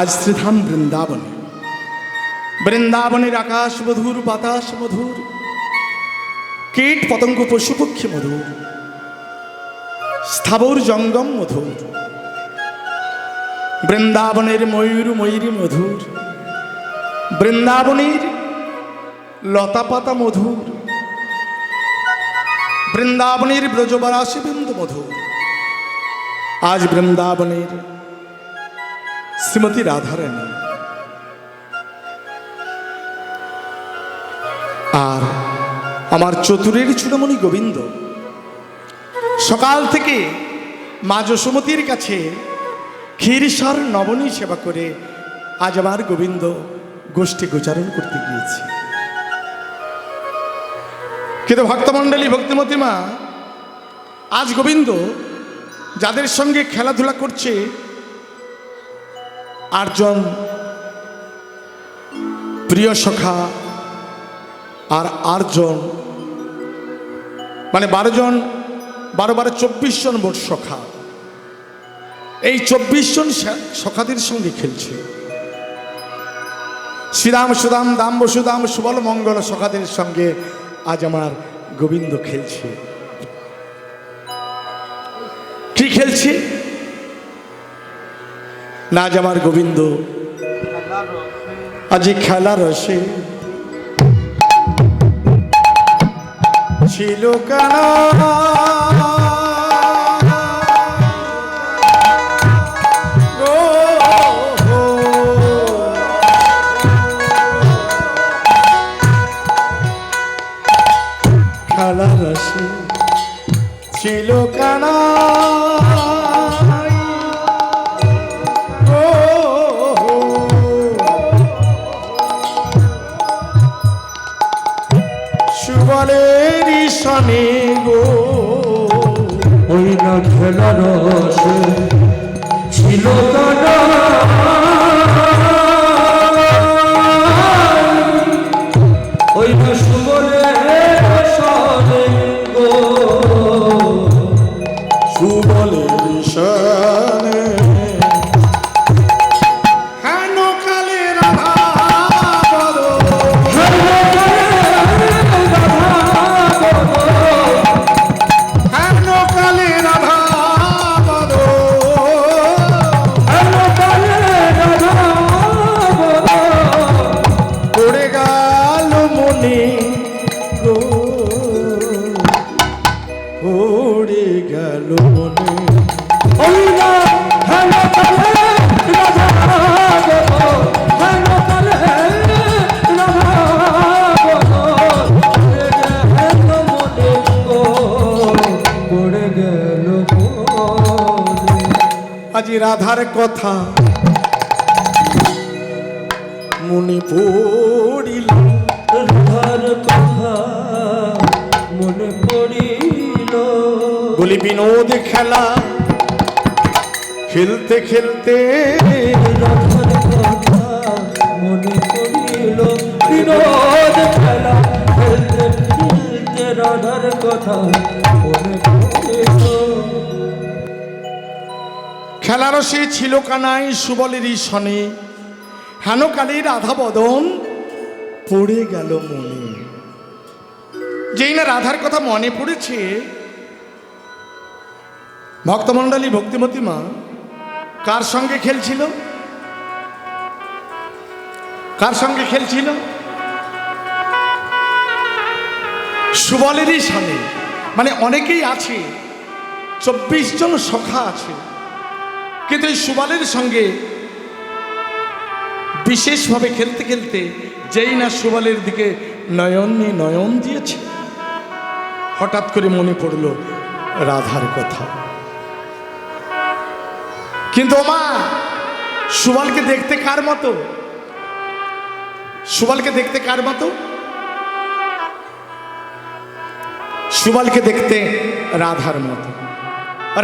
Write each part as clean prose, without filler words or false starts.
আজ শ্রীধাম বৃন্দাবনে, বৃন্দাবনের আকাশ মধুর, বাতাস মধুর, কীট পতঙ্গ পশু পক্ষী মধুর, স্থাবর জঙ্গম মধুর, বৃন্দাবনের ময়ূর ময়ূরী মধুর, বৃন্দাবনের লতাপাতা মধুর, বৃন্দাবনের ব্রজবারাসী বিন্দু মধুর। আজ বৃন্দাবনের শ্রীমতী রাধারানী আর আমার চতুরের চূড়ামণি গোবিন্দ সকাল থেকে মা যশোমতীর কাছে ক্ষীরসার নবনী সেবা করে আজ আমার গোবিন্দ গোষ্ঠী গোচারণ করতে গিয়েছে। কিন্তু ভক্তমণ্ডলী, ভক্তিমতী মা, আজ গোবিন্দ যাদের সঙ্গে খেলাধুলা করছে, 8 জন প্রিয় সখা আর 8 জন, মানে 12 জন, 12 24 জন মোট সখা। এই 24 জন সখাদের সঙ্গে খেলছে। শ্রীরাম সুদাম দাম বসুদাম সুবল মঙ্গল সখাদের সঙ্গে আজ আমার গোবিন্দ খেলছে। কি খেলছে না, আজ আমার গোবিন্দ আজ খেলা রসে ছিল কেন খেলা রসে ছিল কেন সুবলেরই সনে গো, ওই না খেলা রসে ছিল কানা, ওই না সুবলের সনে গো, সুবলেরই সনে হেন কালে রাধা বল, হেন কালে রাধা বল, পড়ে গেল মনে গো, পড়ে গেল মনে। ওই না খেলা কালে রাধা গো, হেন কালে রাধা গো, পড়ে গেল মনে গো, পড়ে গেল মনে। আজ রাধার কথা মনে পড়িল, রাধার কথা মনে পড়িল, বলি বিনোদ খেলা খেলতে খেলতে, রাধার কথা মনে পড়িল, বিনোদ খেলা খেলতে খেলতে রাধার কথা মনে পড়িল। খেলার সে ছিল কানাই সুবলেরই সনে, হেন কালে রাধা বদন পড়ে গেল মনে। যেই না রাধার কথা মনে পড়েছে, ভক্তমণ্ডলী, ভক্তিমতী মা কার সঙ্গে খেলছিল? কার সঙ্গে খেলছিল? সুবলেরই সনে। মানে অনেকেই আছে, 24 জন সখা আছে, কিন্তু এই সুবলের সঙ্গে বিশেষভাবে খেলতে খেলতে যেই না সুবলের দিকে নয়ন নিয়ে নয়ন দিয়েছে, হঠাৎ করে মনে পড়ল রাধার কথা। কিন্তু মা, সুবলকে দেখতে কার মতো? সুবলকে দেখতে কার মতো? সুবলকে দেখতে রাধার মতো।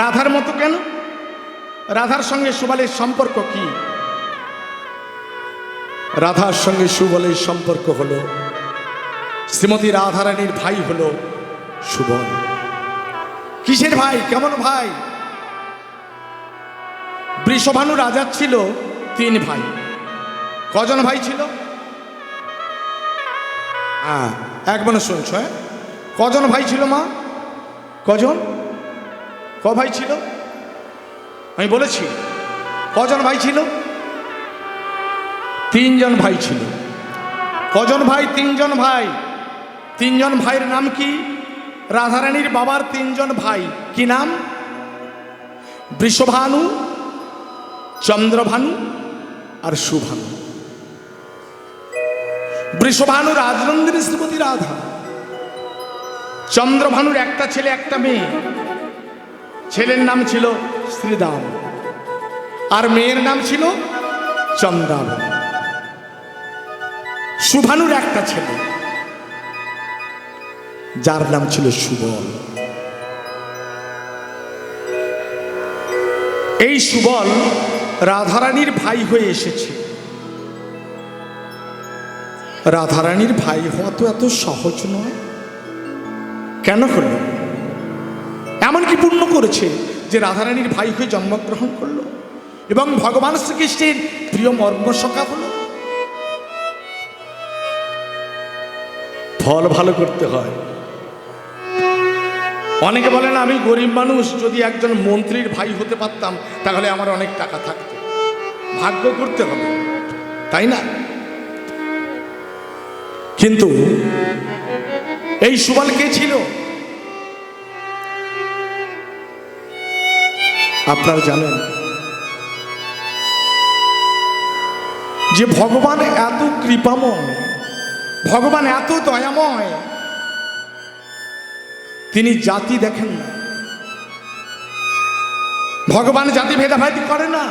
রাধার মতো কেন? রাধার সঙ্গে সুবলের সম্পর্ক কি? রাধার সঙ্গে সুবলের সম্পর্ক হলো, শ্রীমতী রাধারানীর ভাই হলো সুবল। কিসের ভাই? কেমন ভাই? বৃষভানু রাজা ছিল তিন ভাই। কজন ভাই ছিল? হ্যাঁ, একবারে শুনছো। হ্যাঁ, কজন ভাই ছিল মা? কজন? ক ভাই ছিল? আমি বলেছি কজন ভাই ছিল? তিনজন ভাই ছিল। কজন ভাই? তিনজন ভাই। তিনজন ভাইয়ের নাম কি? রাধারানীর বাবার তিনজন ভাই। কি নাম? বৃষভানু, চন্দ্রভানু আর সুভানু। বৃষভানু রাজনন্দিনী শ্রীমতী রাধা। চন্দ্রভানুর একটা ছেলে একটা মেয়ে। ছেলের নাম ছিল শ্রীদাম আর মেয়ের নাম ছিল চন্দ্রাবতী। সুভানুর একটা ছেলে যার নাম ছিল সুবল। এই সুবল রাধারানীর ভাই হয়ে এসেছে। রাধারানীর ভাই হওয়া তো এত সহজ নয়। কেন হলো? এমন কি পুণ্য করেছে যে রাধারানীর ভাই হয়ে জন্মগ্রহণ করলো এবং ভগবান শ্রীকৃষ্ণের প্রিয় মর্মসখা হলো? ফল ভালো করতে হয়। অনেকে বলেন আমি গরিব মানুষ, যদি একজন মন্ত্রীর ভাই হতে পারতাম তাহলে আমার অনেক টাকা থাকতো। ভাগ্য করতে হবে, তাই না? কিন্তু এই সুবল কে ছিল? আপনারা জানেন যে ভগবান এত কৃপাময়, ভগবান এত দয়াময়, তিনি জাতি দেখেন না। ভগবান জাতি ভেদাভেদ করে না।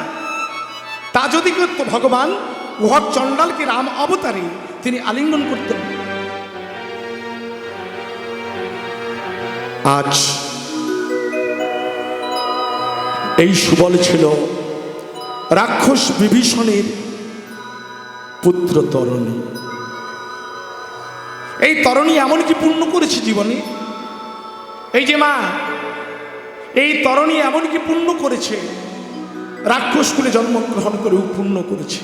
তা যদি করতো ভগবান, উহর চণ্ডালকে রাম অবতারে তিনি আলিঙ্গন করতেন। আজ এই সুবল ছিল রাক্ষস বিভীষণের পুত্র তরণী। এই তরণী এমন কি পুণ্য করেছে জীবনে? এই যে মা, এই তরণী এমন কি পুণ্য করেছে, রাক্ষস কুলে জন্মগ্রহণ করে পুণ্য করেছে।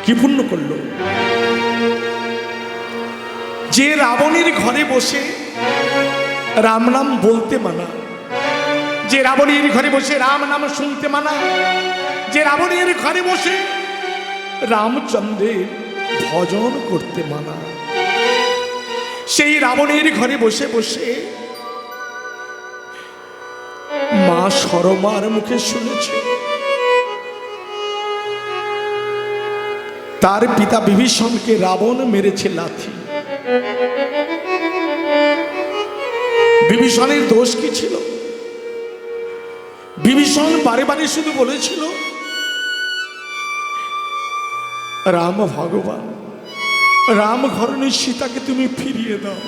কি পুণ্য করল? যে রাবণের ঘরে বসে রাম নাম বলতে মানা, যে রাবণের ঘরে বসে রাম নাম শুনতে মানা, যে রাবণের ঘরে বসে রামচন্দ্রের ভজন করতে মানা, সেই রাবণের ঘরে বসে বসে মা সরমার মুখে শুনেছে তার পিতা বিভীষণকে রাবণ মেরেছে লাথি। বিভীষণের দোষ কি ছিল? বিভীষণ বারে বারে শুধু বলেছিল রাম ভগবান, রাম ঘরণী সীতাকে তুমি ফিরিয়ে দাও।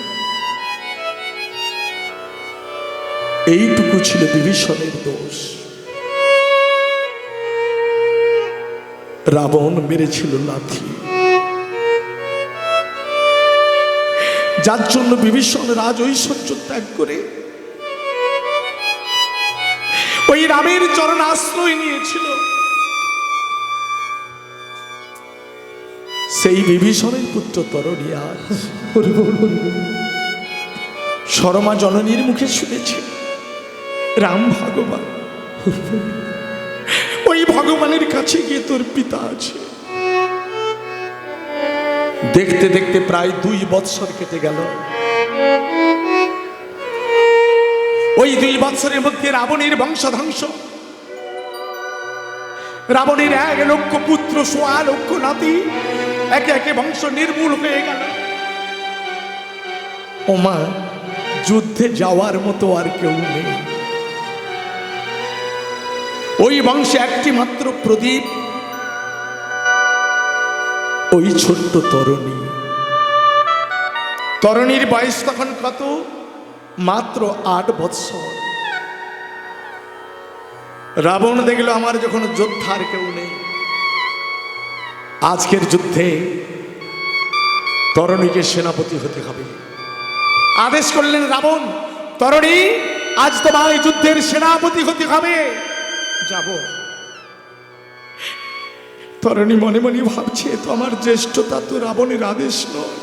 এইটুকু ছিল বিভীষণের দোষ। রাবণ মেরেছিল লাথি, যার জন্য বিভীষণ রাজ ঐশ্বর্য ত্যাগ করে ওই রামের চরণ আশ্রয় নিয়েছিল। সেই বিভীষণের পুত্র তরণী আজ সরমা জননীর মুখে শুনেছে রাম ভগবান, ওই ভগবানের কাছে গিয়ে তোর পিতা আছে। দেখতে দেখতে প্রায় 2 বৎসর কেটে গেল। ওই 2 বৎসরের মধ্যে রাবণের বংশধ্বংস, রাবণের 1 লক্ষ পুত্র, 1.25 লক্ষ নাতি, একে একে বংশ নির্মূল হয়ে গেল। ওমা, যুদ্ধে যাওয়ার মতো আর কেউ নেই। ওই বংশে একটি মাত্র প্রদীপ, ওই ছোট্ট তরণী। তরণীর বয়স তখন কত? মাত্র 8 বৎসর। রাবণ দেখলো আমার যখন যোদ্ধার কেউ নেই, আজকের যুদ্ধে তরণীকে সেনাপতি হতে হবে। আদেশ করলেন রাবণ, তরণী আজ তোমায় যুদ্ধের সেনাপতি হতে হবে। যাব। তরণী মনে মনে ভাবছে, তো আমার জ্যেষ্ঠতা তো রাবণের আদেশ নয়।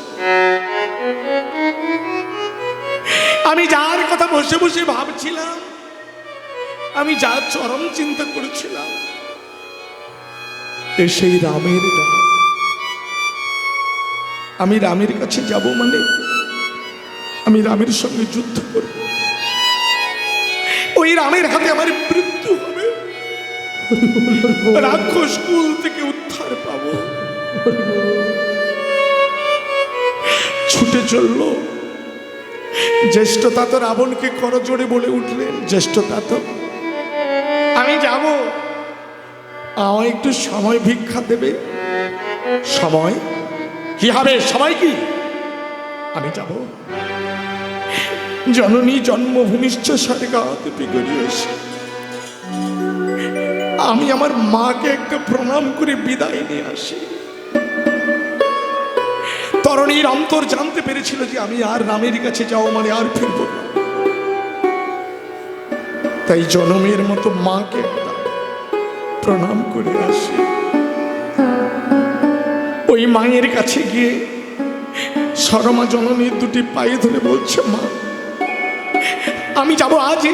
আমি যার কথা বসে বসে ভাবছিলাম, আমি যা চরম চিন্তা করেছিলাম, সেই রামের ডাক। আমি রামের কাছে যাব মানে আমি রামের সঙ্গে যুদ্ধ করব, ওই রামের হাতে আমার মৃত্যু হবে, রাক্ষস কুল থেকে উদ্ধার পাবো। ছুটে চলল। জ্যেষ্ঠতা তো রাবণকে করজোড়ে বলে উঠলেন, জ্যেষ্ঠতা তো আমি যাব, আমায় একটু সময় ভিক্ষা দেবে। সময় কি হবে? সময় কি? আমি যাব। জননী জন্মভূমিশ্চ স্বর্গাৎ বিগড়িয়েছে, আমি আমার মাকে একটা প্রণাম করে বিদায় নিয়ে আসি। তরণীর অন্তর জানতে পেরেছিল যে আমি আর রামের কাছে যাও মানে আর ফিরব না, তাই জনমের মতো মাকে একটা প্রণাম করে আসি। ওই মায়ের কাছে গিয়ে সরমা জননীর দুটি পায়ে ধরে বলছে, মা আমি যাব আজই,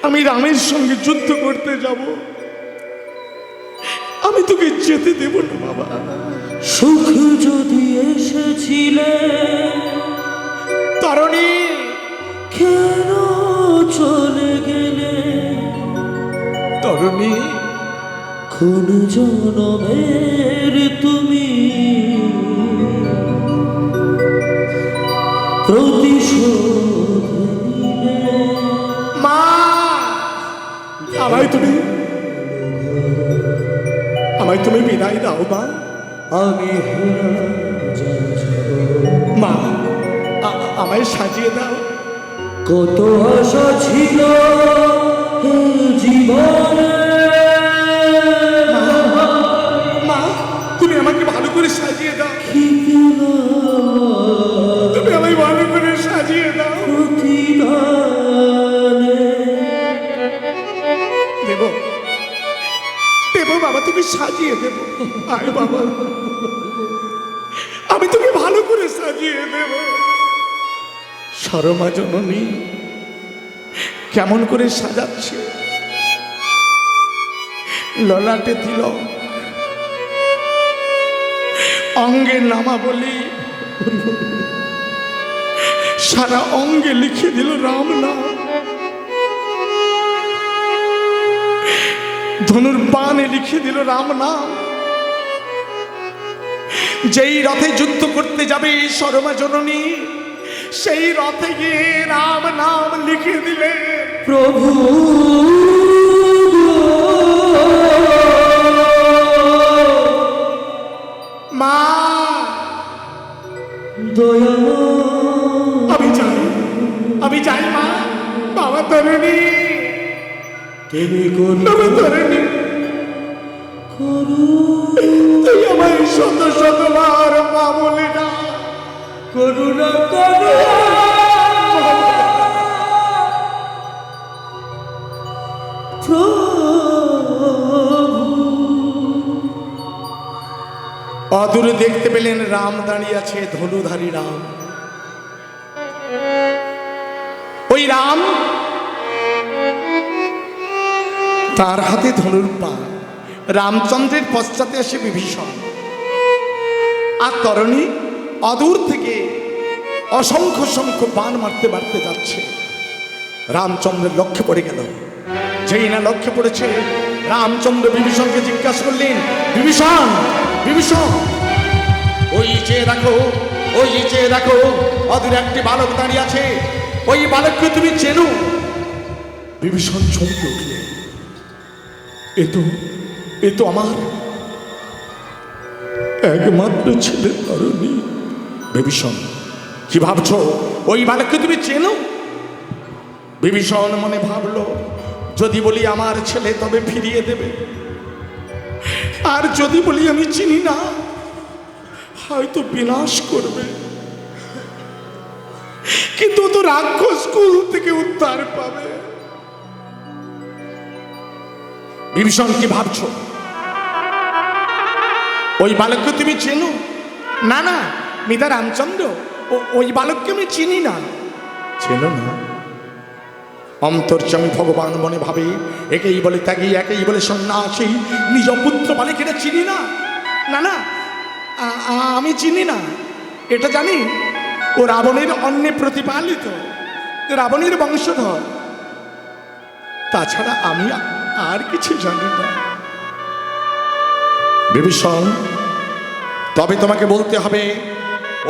আমি রামের সঙ্গে যুদ্ধ করতে যাব, আমি তোকে যেতে দেব না বাবা। সুখ যদি এসেছিলে তরণী কেন চলে গেলে? তরণী কোন জনমের তুমি প্রতিশোধ নিলে? মা, আমায় তুমি বিদায় দাও মা। আমি মা আমায় সাজিয়ে দাও। কত আশা ছিল জীবনে, মা তুমি আমাকে ভালো করে সাজিয়ে দাও, কি তুমি আমায় ভালো করে সাজিয়ে দাও। প্রতিদানে দেব দেব বাবা, তুমি সাজিয়ে দেব। আয় বাবা, আমি তোকে ভালো করে সাজিয়ে দেব। সরমা জননী কেমন করে সাজাচ্ছে, ললাটে তিলক, অঙ্গে নামাবলী, সারা অঙ্গে লিখে দিল রাম নাম। ধনুর বাণে লিখে দিল রাম নাম। যেই রথে যুদ্ধ করতে যাবে সরমা জননী, সেই রথে গিয়ে রাম নাম লিখে দিলে। প্রভু মা দয়া, আমি চাই মা। বাবা তরণী, তুমি করুণ বাবা তরণী, তুই আমায় শত শতবার মা বলে না। করুণা করো অদূরে দেখতে পেলেন রাম দাঁড়িয়ে আছে, ধনুধারী রাম। ওই রাম, তার হাতে ধনুর বাণ। রামচন্দ্রের পশ্চাতে আসে বিভীষণ, আর তরণী অদূর থেকে অসংখ্য সংখ্য বাণ মারতে মারতে যাচ্ছে। রামচন্দ্রের লক্ষ্যে পড়ে গেল। যেই না লক্ষ্যে পড়েছে, রামচন্দ্র বিভীষণকে জিজ্ঞাসা করলেন, বিভীষণ বিভীষণ, ওই চেয়ে দেখো, ওই চেয়ে দেখো, অদূরে একটি বালক দাঁড়িয়ে আছে, ওই বালককে তুমি চেনো? বিভীষণ চমকে উঠলেন, এ তো আমার একমাত্র ছেলে তরণী। বিভীষণ, কি ভাবছো? ওই বালককে তুমি চেনো? বিভীষণ মনে ভাবলো, যদি বলি আমার ছেলে তবে ফিরিয়ে দেবে, আর যদি বলি আমি চিনি না হয়তো বিনাশ করবে। কিন্তু তো রাক্ষস কুল থেকে উদ্ধার পাবে। বিভীষণ, কি ভাবছো? ওই বালককে তুমি চেনো? না না, মিতা রামচন্দ্র, ওই বালককে আমি চিনি না। চেনো না? অন্তর্যামী ভগবান মনে ভাবে, একেই বলে ত্যাগী, একেই বলে সন্ন্যাসী, নিজ পুত্র বালিকেরা চিনি না। না না, আমি চিনি না, এটা জানি ও রাবণের অন্নে প্রতিপালিত, রাবণের বংশধর। তাছাড়া আমি আর কিছু জানি না। বিভীষণ, তবে তোমাকে বলতে হবে,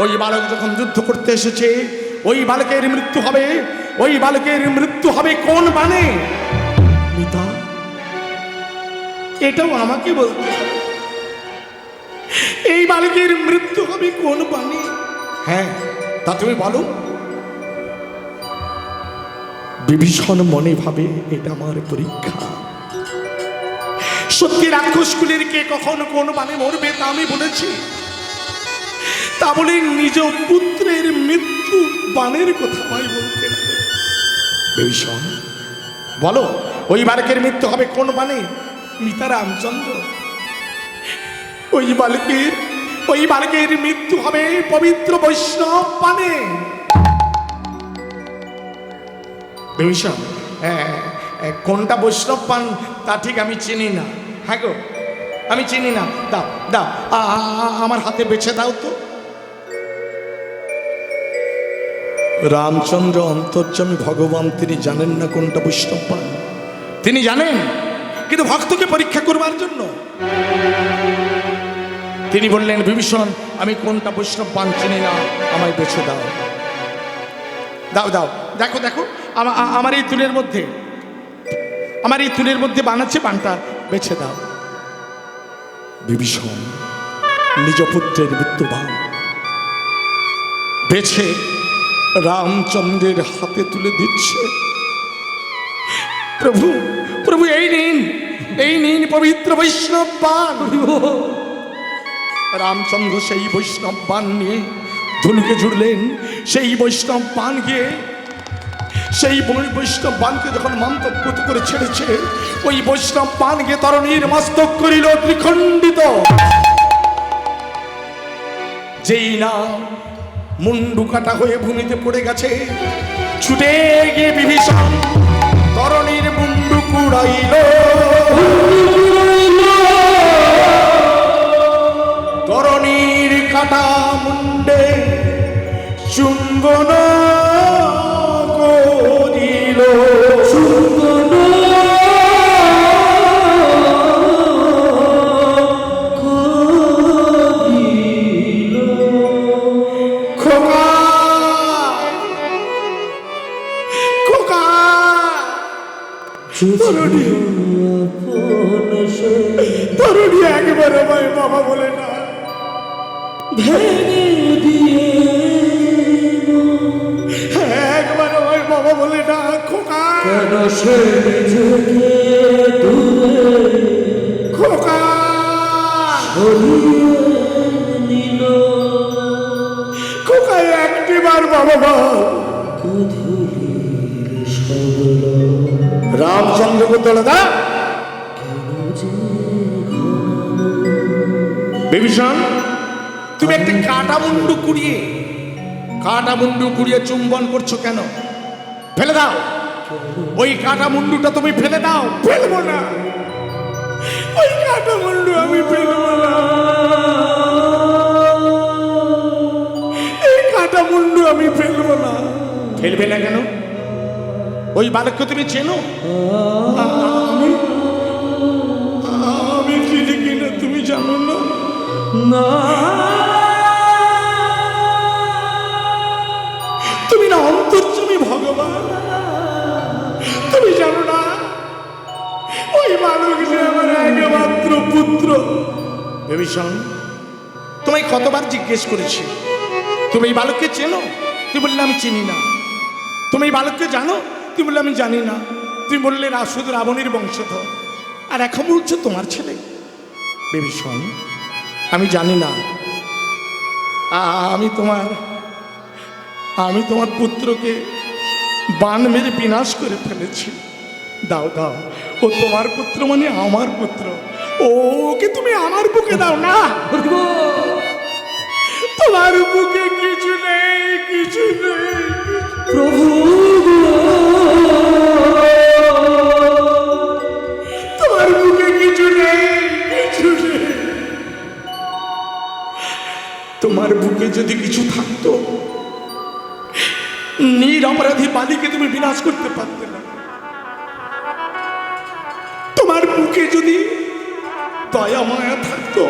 ওই বালক যখন যুদ্ধ করতে এসেছে, ওই বালকের মৃত্যু হবে। ওই বালকের মৃত্যু হবে কোন বাণে? মিতা, এটাও আমাকে বলতে হবে, এই বালকের মৃত্যু হবে কোন বাণে? হ্যাঁ, তা তুমি বলো। বিভীষণ মনে ভাবে, এটা আমার পরীক্ষা। সত্যি রাক্ষসকুলের কে কখন কোন বাণে মরবে তা আমি বলেছি, তা বলে নিজ পুত্রের মৃত্যু বাণের কথা আমায় বলতে হবে। বিভীষণ, বলো, ওই বালকের মৃত্যু হবে কোন বাণে? মিতা রামচন্দ্র, ওই বালকের মৃত্যু হবে পবিত্র বৈষ্ণব বাণে। বিভীষণ, কোনটা বৈষ্ণব পান তা ঠিক আমি চিনি না। হ্যাঁ গো, আমি চিনি না। দাও দাও, আমার হাতে বেছে দাও তো। রামচন্দ্র অন্তর্যামী ভগবান, তিনি জানেন না কোনটা বৈষ্ণব পান। তিনি জানেন, কিন্তু ভক্তকে পরীক্ষা করবার জন্য তিনি বললেন, বিভীষণ, আমি কোনটা বৈষ্ণব পান চিনি না, আমায় বেছে দাও। দাও দাও, দেখো দেখো, আমার এই তুলের মধ্যে বানাচ্ছে, বানটা বেছে দাও। বিভীষণ নিজ পুত্রের মৃত্যুবান বেছে রামচন্দ্রের হাতে তুলে দিচ্ছে। প্রভু প্রভু, এই নিন পবিত্র বৈষ্ণব বান। রামচন্দ্র সেই বৈষ্ণব বান নিয়ে ধনুকে জুড়লেন। সেই বৈষ্ণব বান গিয়ে, সেই বৈষ্ণব বানকে যখন মন্তব্য করে ছেড়েছে, ওই বৈষ্ণব বান গিয়ে তরণীর মস্তক করিল ত্রিখণ্ডিত। যেই না মুন্ডু কাটা হয়ে ভূমিতে পড়ে গেছে, ছুটে গিয়ে বিভীষণ তরণীর মুন্ডু কুড়াইল। তরণীর কাটা মুন্ডে চুম্বন করিল। তরুণী একবার আমায় বাবা বলে না, একবার আমায় বাবা বলে না। খোকা, খোকা, খোকা, একটিবার বাবা বল। রামচন্দ্র দা, বিভীষণ, তুমি একটা কাটা মুন্ডু কুড়িয়ে চুম্বন করছো কেন? ফেলে দাও, ওই কাটা মুন্ডুটা তুমি ফেলে দাও। ফেলবো না, ওই কাটা মুন্ডু আমি ফেলবো না, এই কাটা মুন্ডু আমি ফেলবো না। ফেলবে না কেন? ওই বালককে তুমি চেনো? আমি চিনি কিনা তুমি জানো না? তুমি না অন্তর্যামী ভগবান, তুমি জানো না ওই বালক যে আমার একমাত্র পুত্র। বিভীষণ, তোমায় কতবার জিজ্ঞেস করেছি, তুমি এই বালককে চেনো? তুমি বললে আমি চিনি না। তুমি এই বালককে জানো? তুমি বললে আমি জানি না। তুমি বললে শুধু রাবণের বংশধর, আর এখন বলছো তোমার ছেলে। বিভীষণ, আমি জানি না, আমি তোমার পুত্রকে বান মেরে বিনাশ করে ফেলেছি। দাও দাও, ও তোমার পুত্র মানে আমার পুত্র, ওকে তুমি আমার বুকে দাও না। তোমার বুকে কিছু নেই, কিছু নেই প্রভু তোমার বুকে কিছু নেই, কিছু নেই। তোমার বুকে যদি কিছু থাকতো, নিরপরাধী বালিকে তুমি বিনাশ করতে পারতে না। তোমার বুকে যদি দয়া মায়া থাকতো,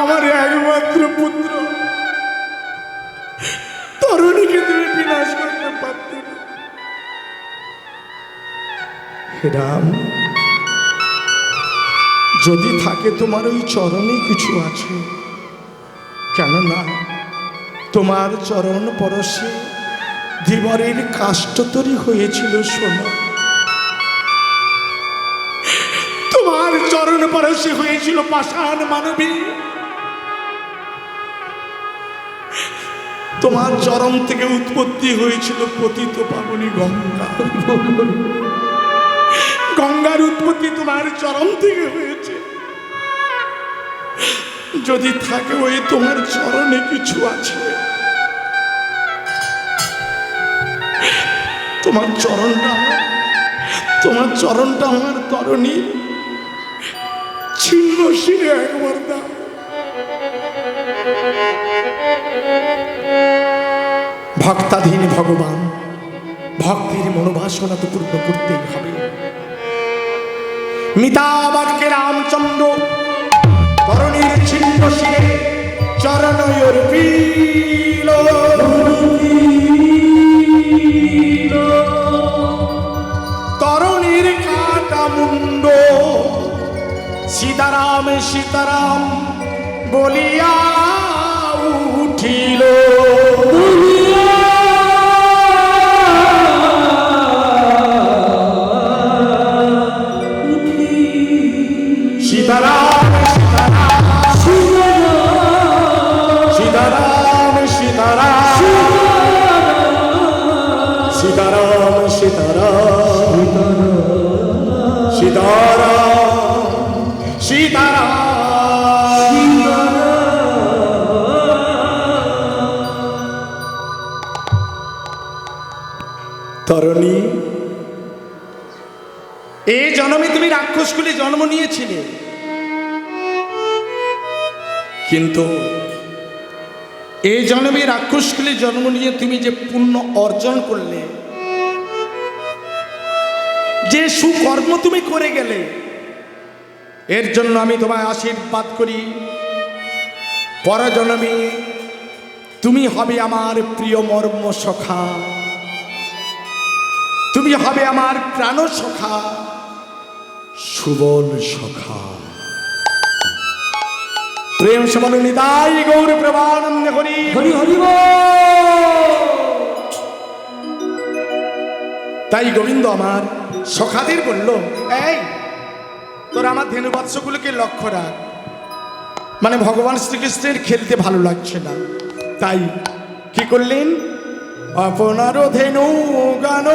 আমার একমাত্র পুত্র তরুণীকে তুমি বিনাশ করতে পারতে না। হে রাম, যদি থাকে তোমার ওই চরণে কিছু আছে, কেননা তোমার চরণ পরশে ধীবরের কাষ্ঠতরী হয়েছিল সোনা। তোমার চরণ পরশে হয়েছিল পাষাণ মানবী। তোমার চরণ থেকে উৎপত্তি হয়েছিল পতিত পাবনী গঙ্গা। গঙ্গার উৎপত্তি তোমার চরণ থেকে হয়েছে। যদি থাকে ওই তোমার চরণে কিছু আছে, তোমার চরণটা আমার তরণী ছিন্ন শিরে একবার দাও। ভক্তাধীন ভগবান, ভক্তির মনোবাসনা তো পূর্ণ করতেই হবে। মিতাবাক্যে রামচন্দ্র তরণীর ছিন্ন শিরে চরণ অর্পিল। তরণীর কাটা মুন্ড সীতারাম সীতারাম বলিয়া উঠিল। সীতারাম সীতারাম সীতারাম সীতারাম সীতারাম সীতারাম সীতারাম। তরণী, এই জন্মে তুমি রাক্ষসকুলে জন্ম নিয়েছিলে, কিন্তু এই জন্মে রাক্ষসকুলে জন্ম নিয়ে তুমি যে পুণ্য অর্জন করলে, যে সুকর্ম তুমি করে গেলে, এর জন্য আমি তোমায় আশীর্বাদ করি। পরজন্মে তুমি হবে আমার প্রিয় মর্ম সখা, তুমি হবে আমার প্রাণ সখা, সুবল সখা। প্রেম সবল নিতাই গৌর প্রেমানন্দ হরি হরি হরি বল। তাই গোবিন্দ আমার সখাদের বলল, এই তোর আমার ধেনুবৎসগুলোকে লক্ষ্য রাখ। মানে ভগবান শ্রীকৃষ্ণের খেলতে ভালো লাগছে না, তাই কি করলেন, আপনার ধেনু গান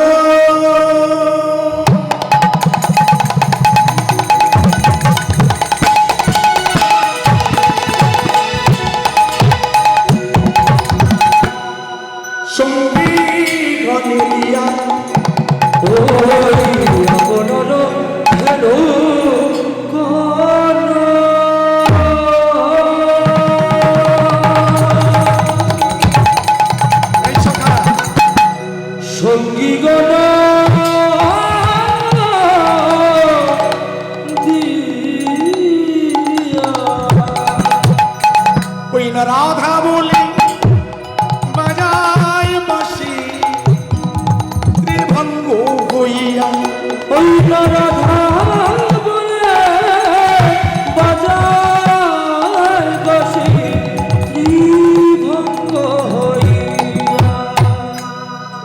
রাধা বলে বাজায় বাঁশি ত্রিভঙ্গ হইয়া। ওই রাধা বলে বাজায় বাঁশি ত্রিভঙ্গ হইয়া।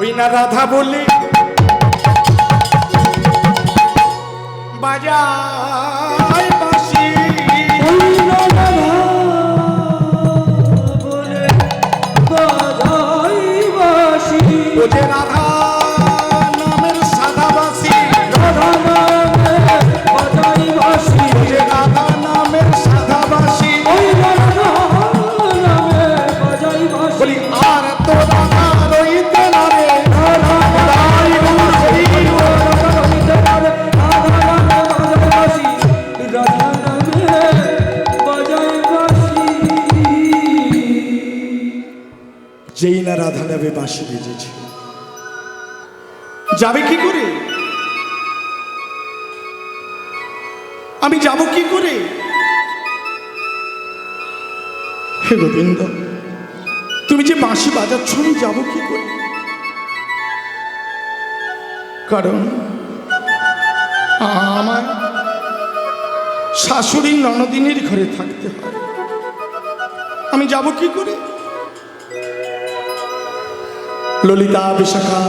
ওই না রাধা বলে বাজায় বাঁশি। ওই রাধা বলে বাজায় বাঁশি। ও যে রাধা নামের সাদা বাঁশি, রাধা রাধা নামে বাঁশি বেজেছে, যাবে কি করে? আমি যাব কি করে? হে গোবিন্দ, তুমি যে বাঁশি বাজাচ্ছ, আমি যাব কি করে? কারণ আমার শাশুড়ি ননদিনীর ঘরে থাকতে হয়, আমি যাব কি করে? ললিতা, বিশাখা,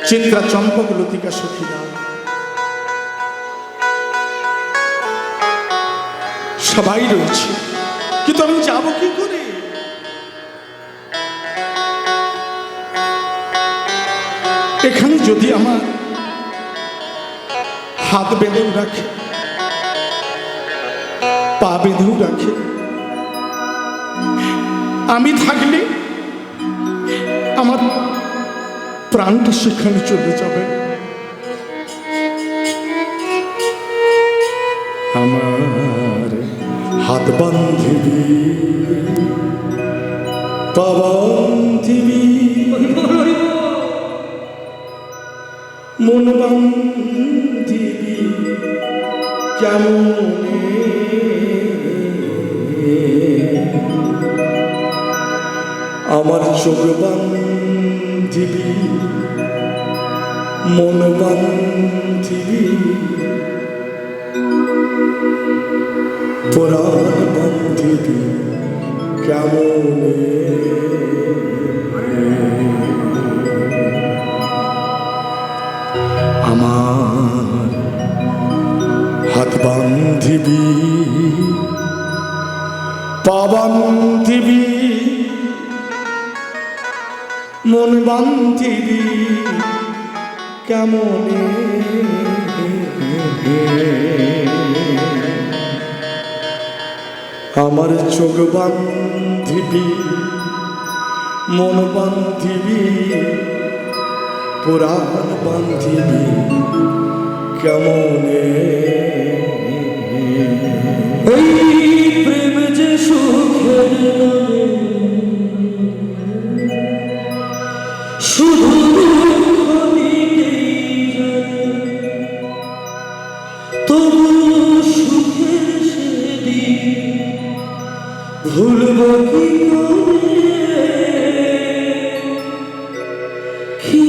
চিত্রা, চম্পক, লতিকা, সখীরা সবাই রয়েছে, কিন্তু আমি যাব কি করে? এখানে যদি আমার হাত বেঁধেও রাখে, পা বেঁধেও রাখে, আমি থাকলে আমার প্রাণটা সেখানে চলে যাবে। আমার হাত বান্ধিবি, পা বান্ধিবি, মন বান্ধিবি কেমনে? আমার চোখ বান্ধিবি, মন বান্ধিবি, প্রাণ বান্ধিবি কেমনে? আমার হাত বান্ধিবি, পা বান্ধিবি, মন বান্ধিবি কেমনে? আমার চোখ বান্ধিবি, মন বান্ধিবি, পুরাণ বান্ধিবি কেমনে? ওই প্রেম যে সুখের নামে শুধু দুঃখ দিতেই জানে, তবু সুখের সেদিন ভুলব কি করে? কি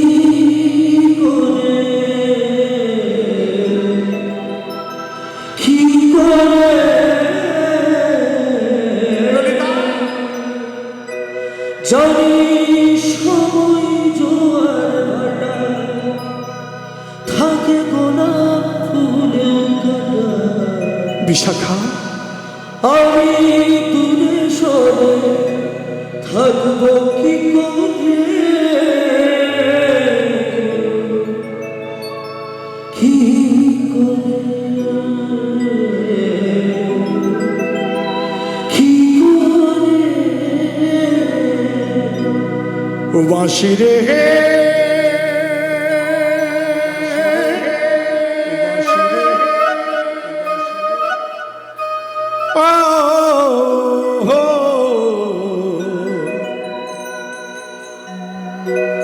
করে, কি করে? জানি সময় জোয়ার ভাটা, থাকে গোলাপ ফুলের কাটা। বিশাখা, আমি দূরে সরে থাকবো কি করে? কি করে, কি করে? বাঁশি রে,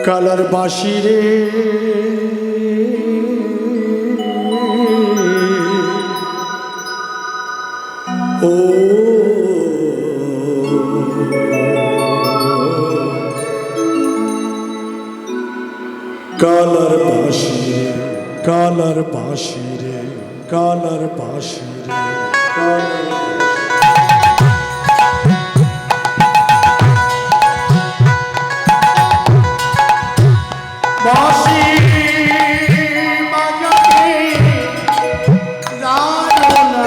কালার বাঁশি রে, ও কালার বাঁশি রে, কালার বাঁশি রে, কালার বাঁশি রে, কালার বাঁশি বাজাতে জানো না,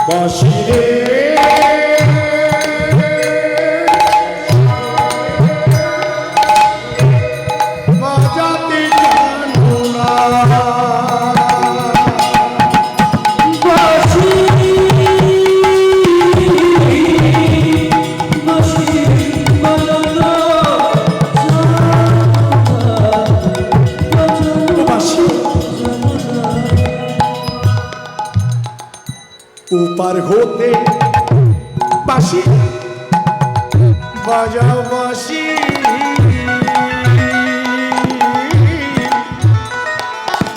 বাঁশি রে, বাজাতে জানো না। পার হতে বাঁশি বাজাও বাঁশি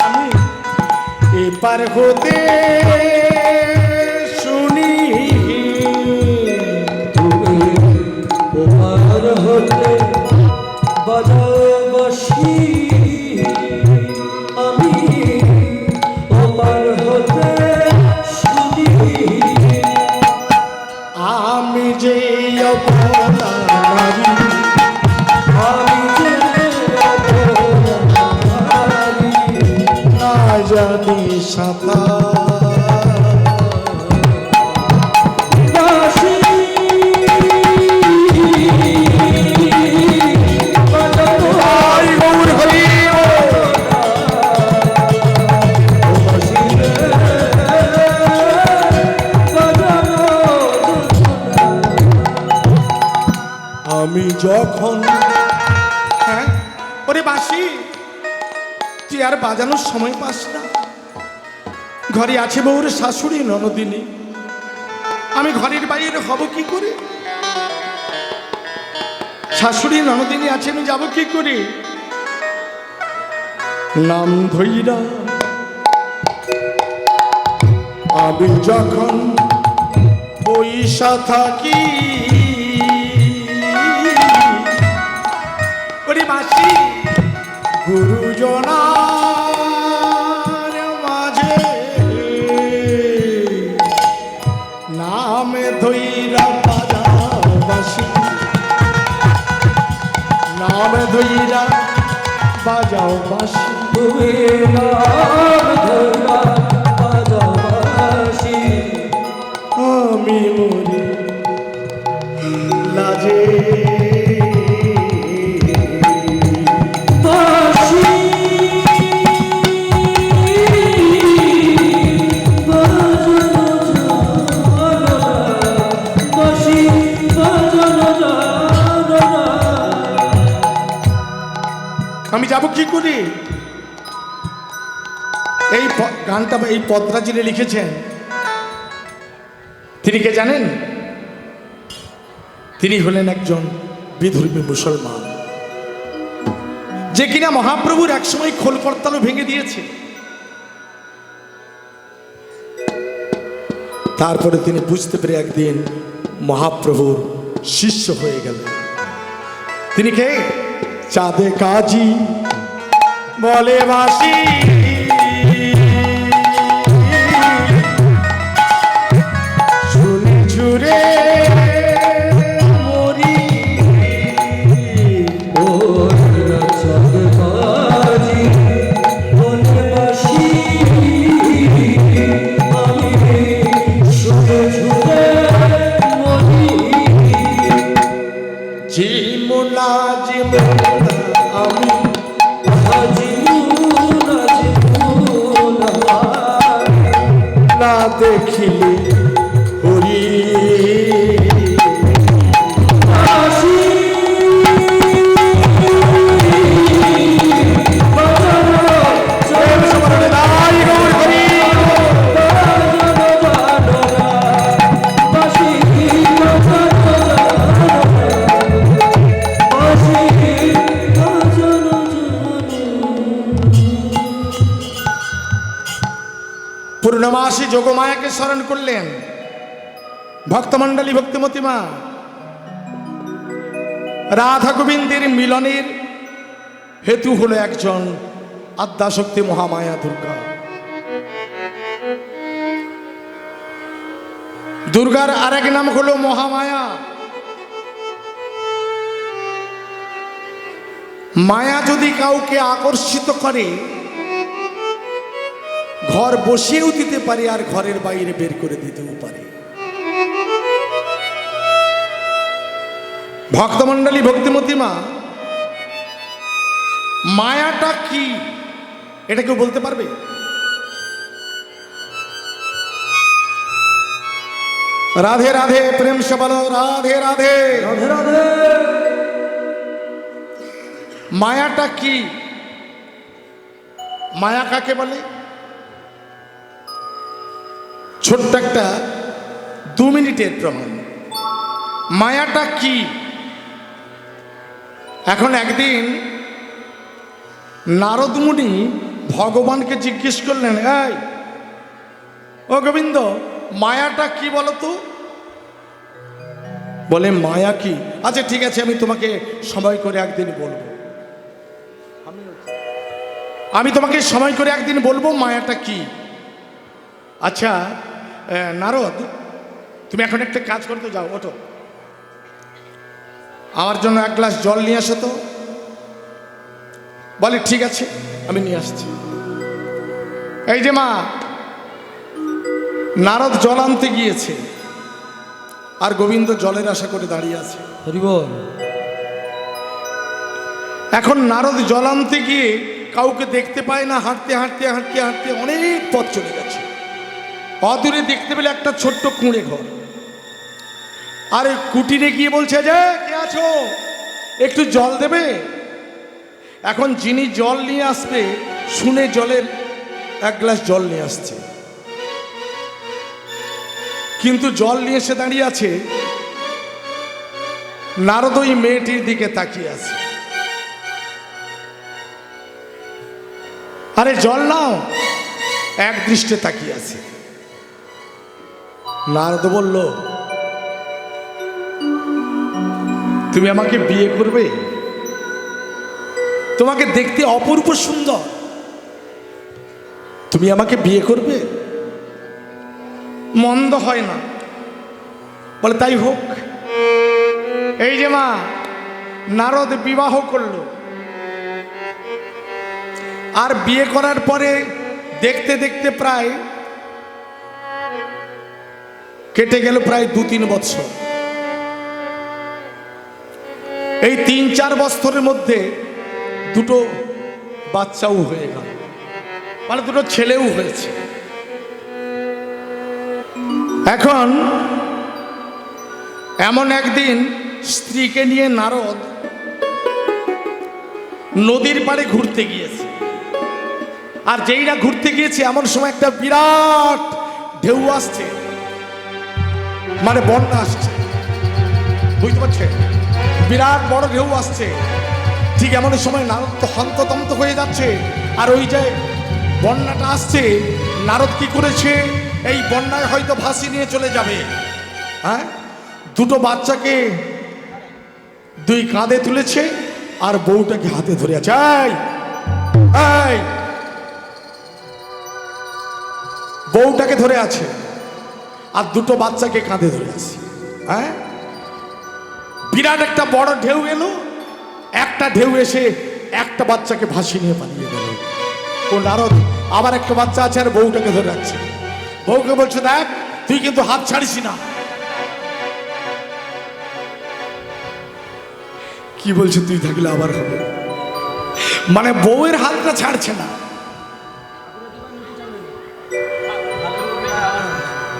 আমি এপার হতে শুনি তুমি ওপার হতে বাজাও বাঁশি আমি ওপার হতে শুনি আমি যে অবলা নারী আমি যে অপরাধী না জানি সাঁতার বাঁশি বাজাও আই গৌর হরি বাঁশি রে বাজাও আমি যখন হ্যাঁ ওরে বাঁশি তুই আর বাজানোর সময় পাস না ঘরে আছে বউর শাশুড়ি ননদিনী আমি ঘরের বাইরে হব কি করে শাশুড়ি ননদিনী আছে আমি যাব কি করে নাম ধইরা আমি যখন পয়সা থাকি ওরে বাঁশি গুরুজনার মাঝে নামে ধইরা বাজাও বাঁশি নামে ধইরা বাজাও বাঁশি তুমি নাম ধরা বাজাও বাঁশি আমি মরি লাজে বাঁশি বাজানো জানো না বাঁশি বাজানো জানো না আমি যাব কি করে এই গানটা এই পদটা যিনি লিখেছেন তিনি কে জানেন তিনি হলেন একজন বিধর্মী মুসলমান যে কিনা মহাপ্রভুর একসময় খোল করতালও ভেঙে দিয়েছে তারপরে তিনি বুঝতে পেরে একদিন মহাপ্রভুর শিষ্য হয়ে গেলেন তিনি কে চাঁদে কাজী বলে বাঁশি শুনে ঝুরে মরি ও চাঁদ কাজী বলে বাঁশি আমি শুধু ঝুলে মরি জিমুনা জিমুনা আমি না দেখিলে হরি পূর্ণমাসী যোগমায়াকে স্মরণ করলেন ভক্তমণ্ডলী ভক্তিমতী মা রাধা গোবিন্দের মিলনের হেতু হলো একজন আদ্যাশক্তি মহামায়া দুর্গা দুর্গার আরেক নাম হলো মহামায়া মায়া যদি কাউকে আকর্ষিত করে ঘর বসেও দিতে পারে আর ঘরের বাইরে বের করে দিতেও পারে ভক্তমণ্ডলী ভক্তিমতী মা মায়াটা কি এটা কেউ বলতে পারবে রাধে রাধে প্রেম সে বলো রাধে রাধে রাধে রাধে মায়াটা কি মায়া কাকে বলে ছোট্ট একটা 2 মিনিটের প্রমাণ। মায়াটা কি? এখন একদিন নারদ মুনি ভগবানকে জিজ্ঞেস করলেন, এই ও গোবিন্দ, মায়াটা কি বলো তো? বলে, মায়া কি? আচ্ছা ঠিক আছে, আমি তোমাকে সময় করে একদিন বলবো। আমি তোমাকে সময় করে একদিন বলবো মায়াটা কি। আচ্ছা নারদ, তুমি এখন একটা কাজ করতে যাও, ওঠো, আমার জন্য 1 গ্লাস জল নিয়ে আসো তো। বলে ঠিক আছে, আমি নিয়ে আসছি। এই যে মা, নারদ জল আনতে গিয়েছে আর গোবিন্দ জলের আশা করে দাঁড়িয়ে আছে। হরি বল। এখন নারদ জল আনতে গিয়ে কাউকে দেখতে পায় না, হাঁটতে হাঁটতে হাঁটতে হাঁটতে অনেক পথ চলে গেছে। অদূরে দেখতে পেলে একটা ছোট্ট কুঁড়ে ঘর। আরে কুটিরে গিয়ে বলছে, যে কে আছো, একটু জল দেবে? এখন যিনি জল নিয়ে আসবে শুনে জলের 1 গ্লাস জল নিয়ে আসছে, কিন্তু জল নিয়ে এসে দাঁড়িয়ে আছে। নারদ ওই মেয়েটির দিকে তাকিয়ে আছে। আরে জল নাও, এক দৃষ্টে তাকিয়ে আছে। নারদ বলল, তুমি আমাকে বিয়ে করবে? তোমাকে দেখতে অপূর্ব সুন্দর, তুমি আমাকে বিয়ে করবে? মন্দ হয় না। বলে তাই হোক। এই যে মা, নারদ বিবাহ করলো। আর বিয়ে করার পরে দেখতে দেখতে প্রায় কেটে গেল প্রায় 2-3 বছর। এই 3-4 বছরের মধ্যে 2টো বাচ্চাও হয়ে গেল, মানে 2টো ছেলেও হয়েছে। এখন এমন একদিন স্ত্রীকে নিয়ে নারদ নদীর পাড়ে ঘুরতে গিয়েছে। আর যেই না ঘুরতে গিয়েছে এমন সময় একটা বিরাট ঢেউ আসছে, মানে বন্যা আসছে, বুঝতে পারছে? বিরাট বড় ঢেউ আসছে। ঠিক এমন সময় নারদ তো হন্তদন্ত হয়ে যাচ্ছে। আর ওই যে বন্যাটা আসছে, নারদ কি করেছে, এই বন্যায় হয়তো ভাসি নিয়ে চলে যাবে। হ্যাঁ, 2টো বাচ্চাকে 2 কাঁধে তুলেছে আর বউটাকে হাতে ধরে আছে। এই বউটাকে ধরে আছে আর 2টো বাচ্চাকে কাঁধে ধরে আছে। হ্যাঁ, বিরাট একটা বড় ঢেউ এলো। একটা ঢেউ এসে একটা বাচ্চাকে ভাসিয়ে নিয়ে পালিয়ে গেল। ও নারদ আবার একটা বাচ্চা আছে আর বউটাকে ধরে রাখছে। বউকে বলছে, দেখ তুই কিন্তু হাত ছাড়িস না। কি বলছে, তুই থাকলে আবার হবে, মানে বউয়ের হাতটা ছাড়ছে না।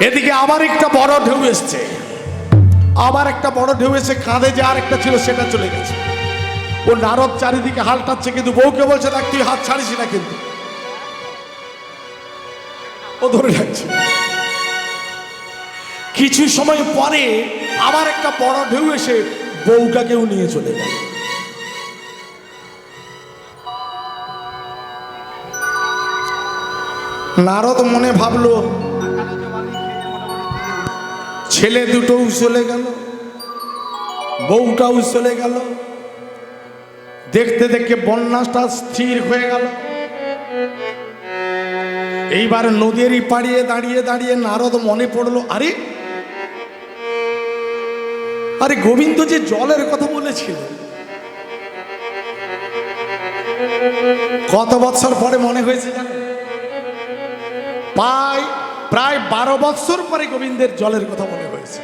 এদিকে আবার একটা বড় ঢেউ এসছে, আবার একটা বড় ঢেউ এসে কাঁধে যে আর একটা ছিল সেটা চলে গেছে। ও নারদ চারিদিকে হাল টাচ্ছে, কিন্তু বউকে বলছে, দেখ তুই হাত ছাড়িস না, কিন্তু ও ধরে রাখছে। কিছু সময় পরে আবার একটা বড় ঢেউ এসে বউটাকেও নিয়ে চলে গেল। নারদ মনে ভাবলো, ছেলে 2টোও চলে গেল, বউটাও চলে গেল। দেখতে দেখতে বন্যাটা স্থির হয়ে গেল। এইবার নদীরই পাড়িয়ে দাঁড়িয়ে দাঁড়িয়ে নারদ মনে পড়লো, আরে আরে গোবিন্দ যে জলের কথা বলেছিল, কত বছর পরে মনে হয়েছে জানো? প্রায় 12 বছর পরে গোবিন্দের জলের কথা মনে হয়েছে।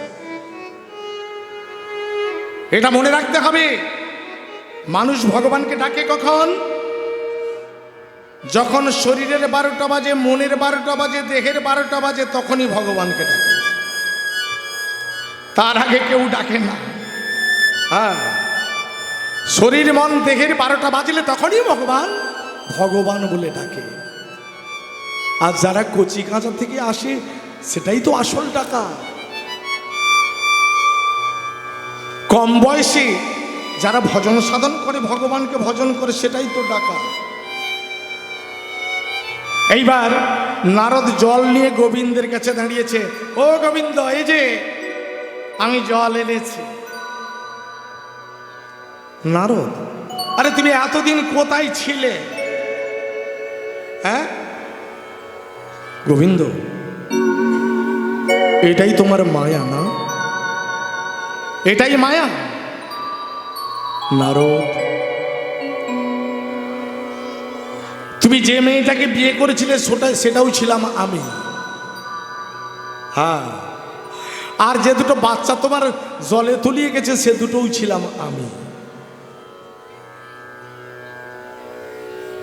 এটা মনে রাখতে হবে, মানুষ ভগবানকে ডাকে কখন? যখন শরীরের 12টা বাজে, মনের 12টা বাজে, দেহের 12টা বাজে, তখনই ভগবানকে ডাকে, তার আগে কেউ ডাকে না। হ্যাঁ, শরীর মন দেহের 12টা বাজলে তখনই ভগবান ভগবান বলে ডাকে। আর যারা কচি কাঁচা থেকে আসে সেটাই তো আসল টাকা। কম বয়সে যারা ভজন সাধন করে, ভগবানকে ভজন করে, সেটাই তো ডাকা। এইবার নারদ জল নিয়ে গোবিন্দের কাছে দাঁড়িয়েছে। ও গোবিন্দ, এই যে আমি জল এনেছি। নারদ, আরে তুমি এতদিন কোথায় ছিলে? হ্যাঁ গোবিন্দ, এটাই তোমার মায়া না? এটাই মায়া? নারদ, তুমি যে মেয়েটাকে বিয়ে করেছিলে সেটাও ছিলাম আমি। হ্যাঁ, আর যে দুটো বাচ্চা তোমার জলে তলিয়ে গেছে সে দুটোও ছিলাম আমি।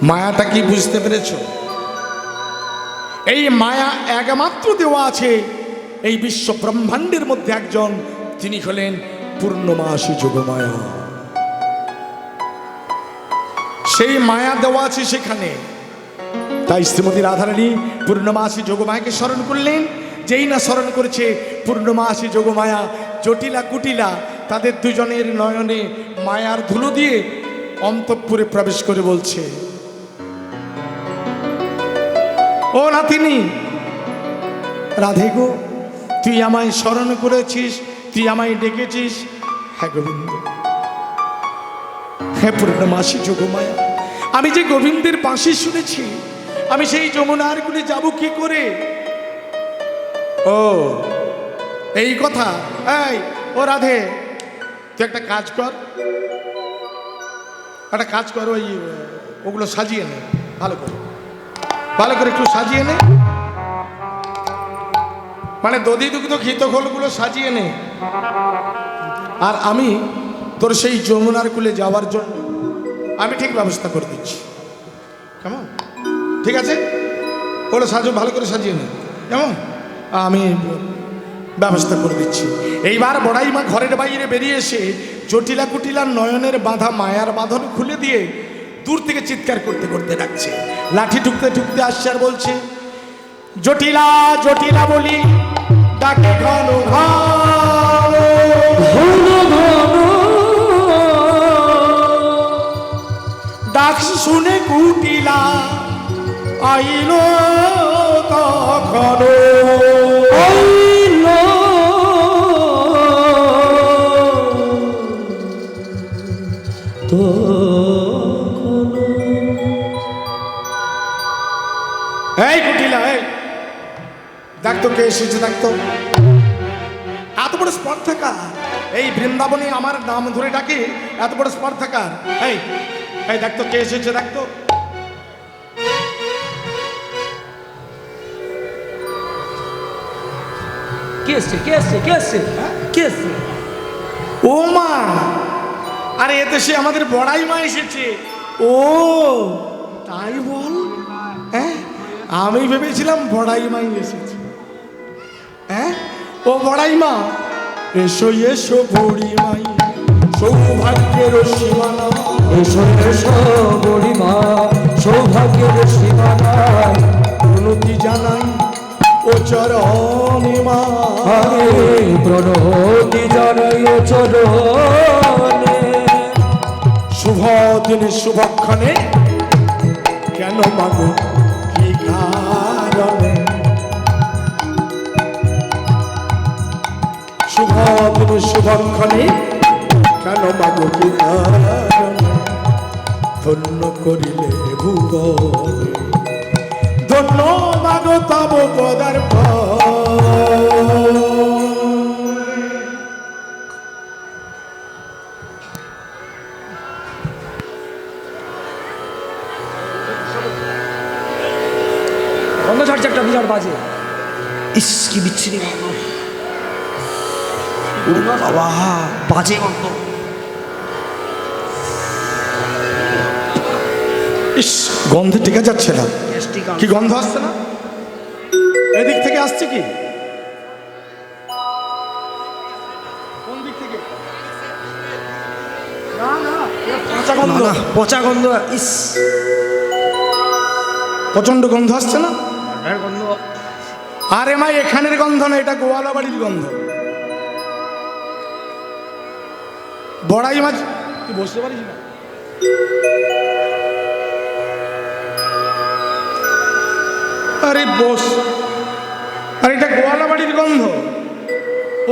মায়াটা কি বুঝতে পেরেছ? এই মায়া একমাত্র দেওয়া আছে এই বিশ্ব ব্রহ্মাণ্ডের মধ্যে একজন, তিনি হলেন পূর্ণমাসী যোগমায়া। সেই মায়া দেওয়া আছে সেখানে। তাই শ্রীমতী রাধারানী পূর্ণমাসী যোগমায়াকে স্মরণ করলেন। যেই না স্মরণ করেছে পূর্ণমাসী যোগমায়া, জটিলা কুটিলা তাদের দুজনের নয়নে মায়ার ধুলো দিয়ে অন্তঃপুরে প্রবেশ করে বলছে, ও নাতিনি রাধে গো, তুই আমায় স্মরণ করেছিস, তুই আমায় ডেকেছিস। হ্যাঁ গোবিন্দ, হ্যাঁ পূর্ণমাসী যোগমায়া, আমি যে গোবিন্দের বাঁশি শুনেছি, আমি সেই যমুনার কুলে যাব কি করে? ও এই কথা। এই ও রাধে, তুই একটা কাজ কর, একটা কাজ কর, ওই ওগুলো সাজিয়ে নে, ভালো করে ভালো করে একটু সাজিয়ে নে, মানে দধি দুগ্ধ ঘিত খোলগুলো সাজিয়ে নে। আর আমি তোর সেই যমুনার কুলে যাওয়ার জন্য আমি ঠিক ব্যবস্থা করে দিচ্ছি, কেমন? ঠিক আছে, ওগুলো সাজো, ভালো করে সাজিয়ে নে, কেমন? আমি ব্যবস্থা করে দিচ্ছি। এইবার বড়াই মা ঘরের বাইরে বেরিয়ে এসে জটিলা কুটিলার নয়নের বাঁধা মায়ার বাঁধন খুলে দিয়ে দূর থেকে চিৎকার করতে করতে ডাকছে, লাঠি ঠুকতে ঠুকতে আসছে আর বলছে, জটিলা জটিলা বলি ডাকে ঘন ঘন, ডাক শুনে কুটিলা আইল তখন, এই কুটিলা, এই দেখ তো কে এসেছে, দেখ তো। এত বড় স্পর্ধাকার, এই বৃন্দাবনে আমার নাম ধরে ডাকে, এত বড় স্পর্ধাকার। এই এই দেখ তো কে এসেছে, দেখ তো। কে এসছে, কে এসছে, কে এসছে, কে এসছে? ও মা, আরে এতে সে আমাদের বড়াই মা এসেছে। ও তাই বল? হ্যাঁ, আমি ভেবেছিলাম বড়াই মাই এসেছে। হ্যাঁ, ও বড়াই মা, এসো এসো বুড়ি মাই, সৌভাগ্যের সীমানা, এসো এসো বুড়িমা, সৌভাগ্যের সীমানা, প্রণতি জানাই ও চরণে মা, আরে প্রণতি জানাই ও চরণে। শুভ দিনে শুভক্ষণে কেন মাগো কি কারণে, শুভ দিনে শুভক্ষণে কেন মাগো কি কারণে, ধন্য করিলে ভুবনে, ধন্য মাগো তব পদার্থ। গন্ধ ছাড়ছে একটা বিরাট বাজে, ইস কি বিচ্ছিরি গন্ধ, বাবা বাজে গন্ধ। ইস, গন্ধে টিকা যাচ্ছে না। কি গন্ধ আসছে না? এদিক থেকে আসছে কি? কোন দিক থেকে? না না, পচা গন্ধ, পচা গন্ধ, ইস প্রচন্ড গন্ধ আসছে না? গন্ধ। আরে মা, এখানের গন্ধ না, এটা গোয়ালা বাড়ির গন্ধ। বড়াই মাছ, তুই বসতে পারিস না? আরে বস। আরে এটা গোয়ালা বাড়ির গন্ধ।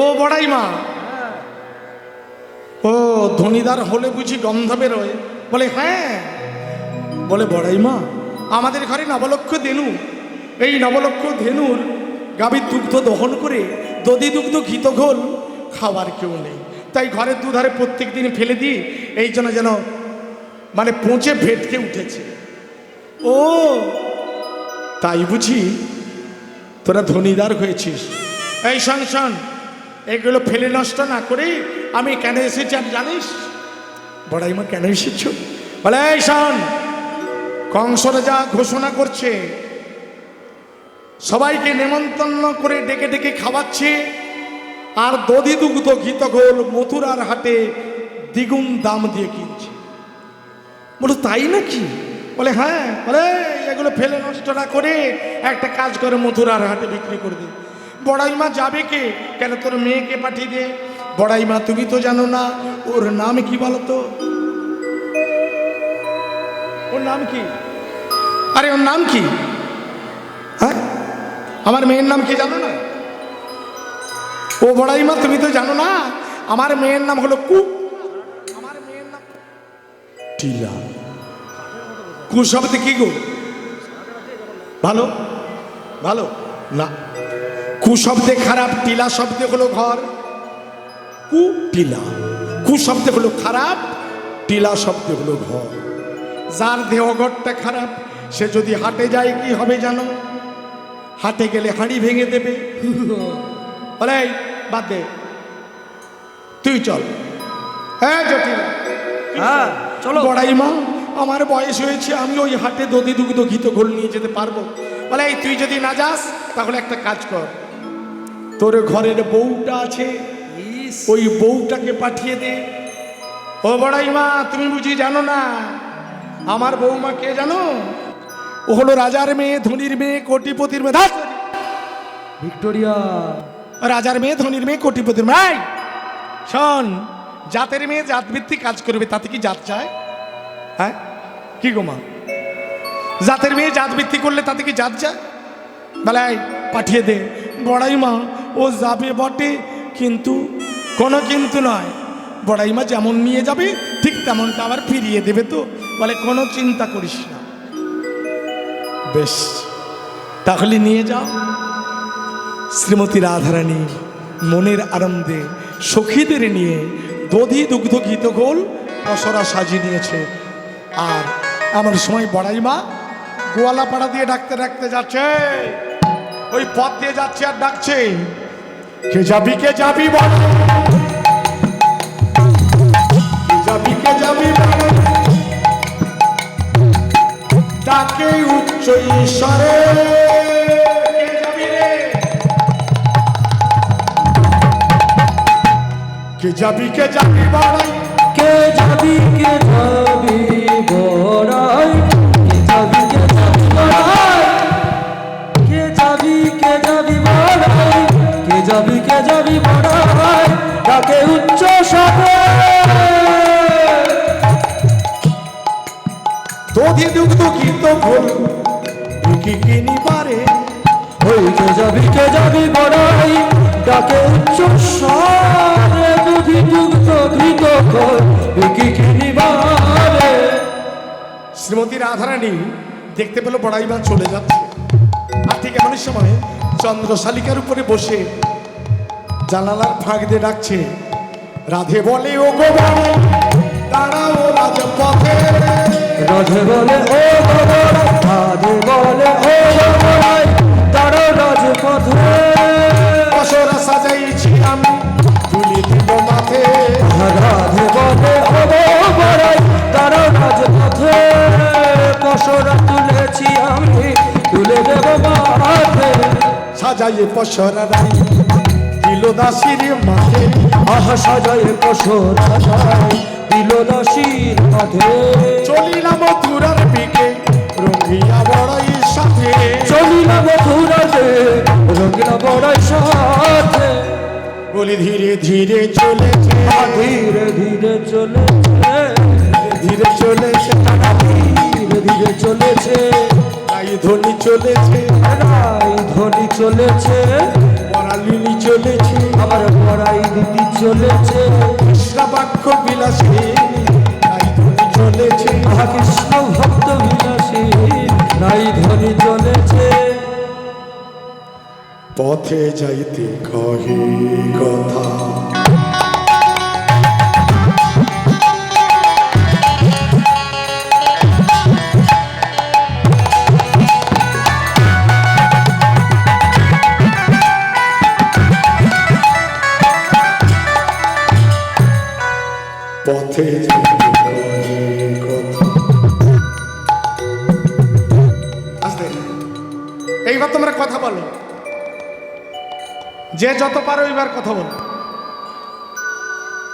ও বড়াই মা, ও ধনীদার হলে বুঝি গন্ধ বেরোয়? বলে হ্যাঁ। বলে বড়াই মা, আমাদের ঘরে নবলক্ষ ধেনু, এই নবলক্ষ ধেনুর গাভীর দুগ্ধ দহন করে দধি দুগ্ধ ঘিত ঘোল খাওয়ার কেউ নেই, তাই ঘরের দুধারে প্রত্যেক দিন ফেলে দিই, এই জন্য যেন মানে পচে ভেটকে উঠেছে। ও তাই বুঝি তোরা ধনীদার হয়েছিস? এই শোন শোন, এগুলো ফেলে নষ্ট না করে আমি কেন এসেছি আর জানিস? বড়াইমা কেন এসেছ? বলে এই শোন, কংস রাজা ঘোষণা করছে সবাইকে নেমন্তন্ন করে ডেকে ডেকে খাওয়াচ্ছে, আর দধি দুগ্ধ ঘিত ঘোল মথুরার হাটে দ্বিগুণ দাম দিয়ে কিনছে। বলো তাই নাকি? বলে হ্যাঁ। বলে এগুলো ফেলে নষ্ট না করে একটা কাজ করে মথুরার হাটে বিক্রি করে দে। বড়াইমা যাবে কে? কেন তোর মেয়েকে পাঠিয়ে দে। বড়াইমা তুমি তো জানো না ওর নাম কি বলো তো? ওর নাম কি? আরে ওর নাম কি? হ্যাঁ, আমার মেয়ের নাম কি জানো না? ও বড়াইমা তুমি তো জানো না আমার মেয়ের নাম হলো কু। আমার মেয়ের নাম টিলা। কু শব্দে কি গো? ভালো ভালো না, কু শব্দে খারাপ, টিলা শব্দে হলো ঘর। কু টিলা, কু শব্দে হলো খারাপ, টিলা শব্দে হলো ঘর। যার দেহঘরটা খারাপ সে যদি হাটে যায় কি হবে জানো? হাটে গেলে হাঁড়ি ভেঙে দেবে। বলে বাদ দে, তুই চল। হ্যাঁ জটিল, হ্যাঁ চলো। বড়াইমা আমার বয়স হয়েছে, আমি ওই হাটে দধি দুগ্ধ ঘিত ঘোল নিয়ে যেতে পারবো। বলে এই তুই যদি না যাস তাহলে একটা কাজ কর, তোর ঘরের বউটা আছে ওই বউটাকে পাঠিয়ে দে। ও বড়াইমা তুমি বুঝি জানো না আমার বউমা কে জানো? ও হলো রাজার মেয়ে, ধনির মেয়ে, কোটিপতির মেয়ে। ধ্যাৎ! ভিক্টোরিয়া। রাজার মেয়ে, ধনির মেয়ে, কোটিপতির মেয়ে। এই, শোন, জাতের মেয়ে জাত ভিত্তিক কাজ করবে, তাতে কি জাত চায়? হ্যাঁ কি গো মা? জাতের মেয়ে জাত ভিত্তি করলে তাতে কি জাত চায়? বেলায় পাঠিয়ে দে। বড়াইমা ও যাবে বটে, কিন্তু কোনো কিন্তু নয়, বড়াইমা যেমন নিয়ে যাবে ঠিক তেমনটা আবার ফিরিয়ে দেবে তো। বলে কোনো চিন্তা করিস না। বেশ, তাহলে নিয়ে যাও। শ্রীমতী রাধারানী মনের আনন্দে সখীদের নিয়ে দধি দুগ্ধ ঘিত ঘোল পসরা সাজিয়ে নিয়েছে। আর এমন সময় বড়াইমা গোয়ালা পাড়া দিয়ে ডাকতে ডাকতে যাচ্ছে, ওই পথ দিয়ে যাচ্ছে আর ডাকছে, কে যাবি কে যাবি বল, কে যাবি কে যাবি বল। ডাকে উচ্চ ঈশ্বরে, কে যাবি রে, কে যাবি কে যাবি বড়াই, কে যাবি কে যাবি বড়াই, কে যাবি কে যাবি বড়াই, কে যাবি কে যাবি বড়াই, কে যাবি কে যাবি বড়াই। তাকে উচ্চ স্বরে দধি দুগ্ধ ঘিত ঘোল কি কিনি পারে। ওই কে যাবি বড়াই, তাকে উচ্চ স্বরে দুধি দুগ্ধ ঘৃত ঘোল কি কিনিবারে। শ্রীমতী রাধারানী দেখতে পেল বড়াইমা চলে যাচ্ছে, আর ঠিক এমন সময় চন্দ্রশালিকার উপরে বসে জানালার ফাঁক দিয়ে ডাকছে, রাধে বলে ও গো বড়াই দাঁড়াও রাজপথে। রাধে বলে ও বড়াই, রাধে বলে ও বড়াই, দাঁড়াও রাজপথে। পসরা সাজাইছি আমি তুলি দিব মাথে। রাধে বলে ও বড়াই, দাঁড়াও রাজপথে। পসরা তুলেছি আমি, তুলে দেব মাথে। সাজাইয়ে পসরা রাই দিল দাসির মাথে। আহা সাজায় পসরা রাই দিল দাসীর মাঝে। চলিলাম মথুরার দিকে রঙ্গিয়া বড়াই সাথে। চলিলাম মথুরাতে রঙিলা বড়াই সাথে। বলি ধীরে ধীরে চলেছে, ধীরে ধীরে চলেছে, ধীরে চলেছে, ধীরে ধীরে চলেছে, তাই ধ্বনি চলেছে, রাই ধ্বনি চলেছে, পরালিনী চলেছে, আমার পড়াই দিদি চলেছে, কৃষ্ণবাক্য বিলাসী, তাই ধ্বনি চলেছে, কৃষ্ণ ভক্ত বিলাসী, রাই ধ্বনি চলেছে। পথে যাইতে কহে কথা, পথে যাইতে কহে কথা। আস্তে, এইবার তোমরা কথা বলো, যে যত পারো এইবার কথা বলো।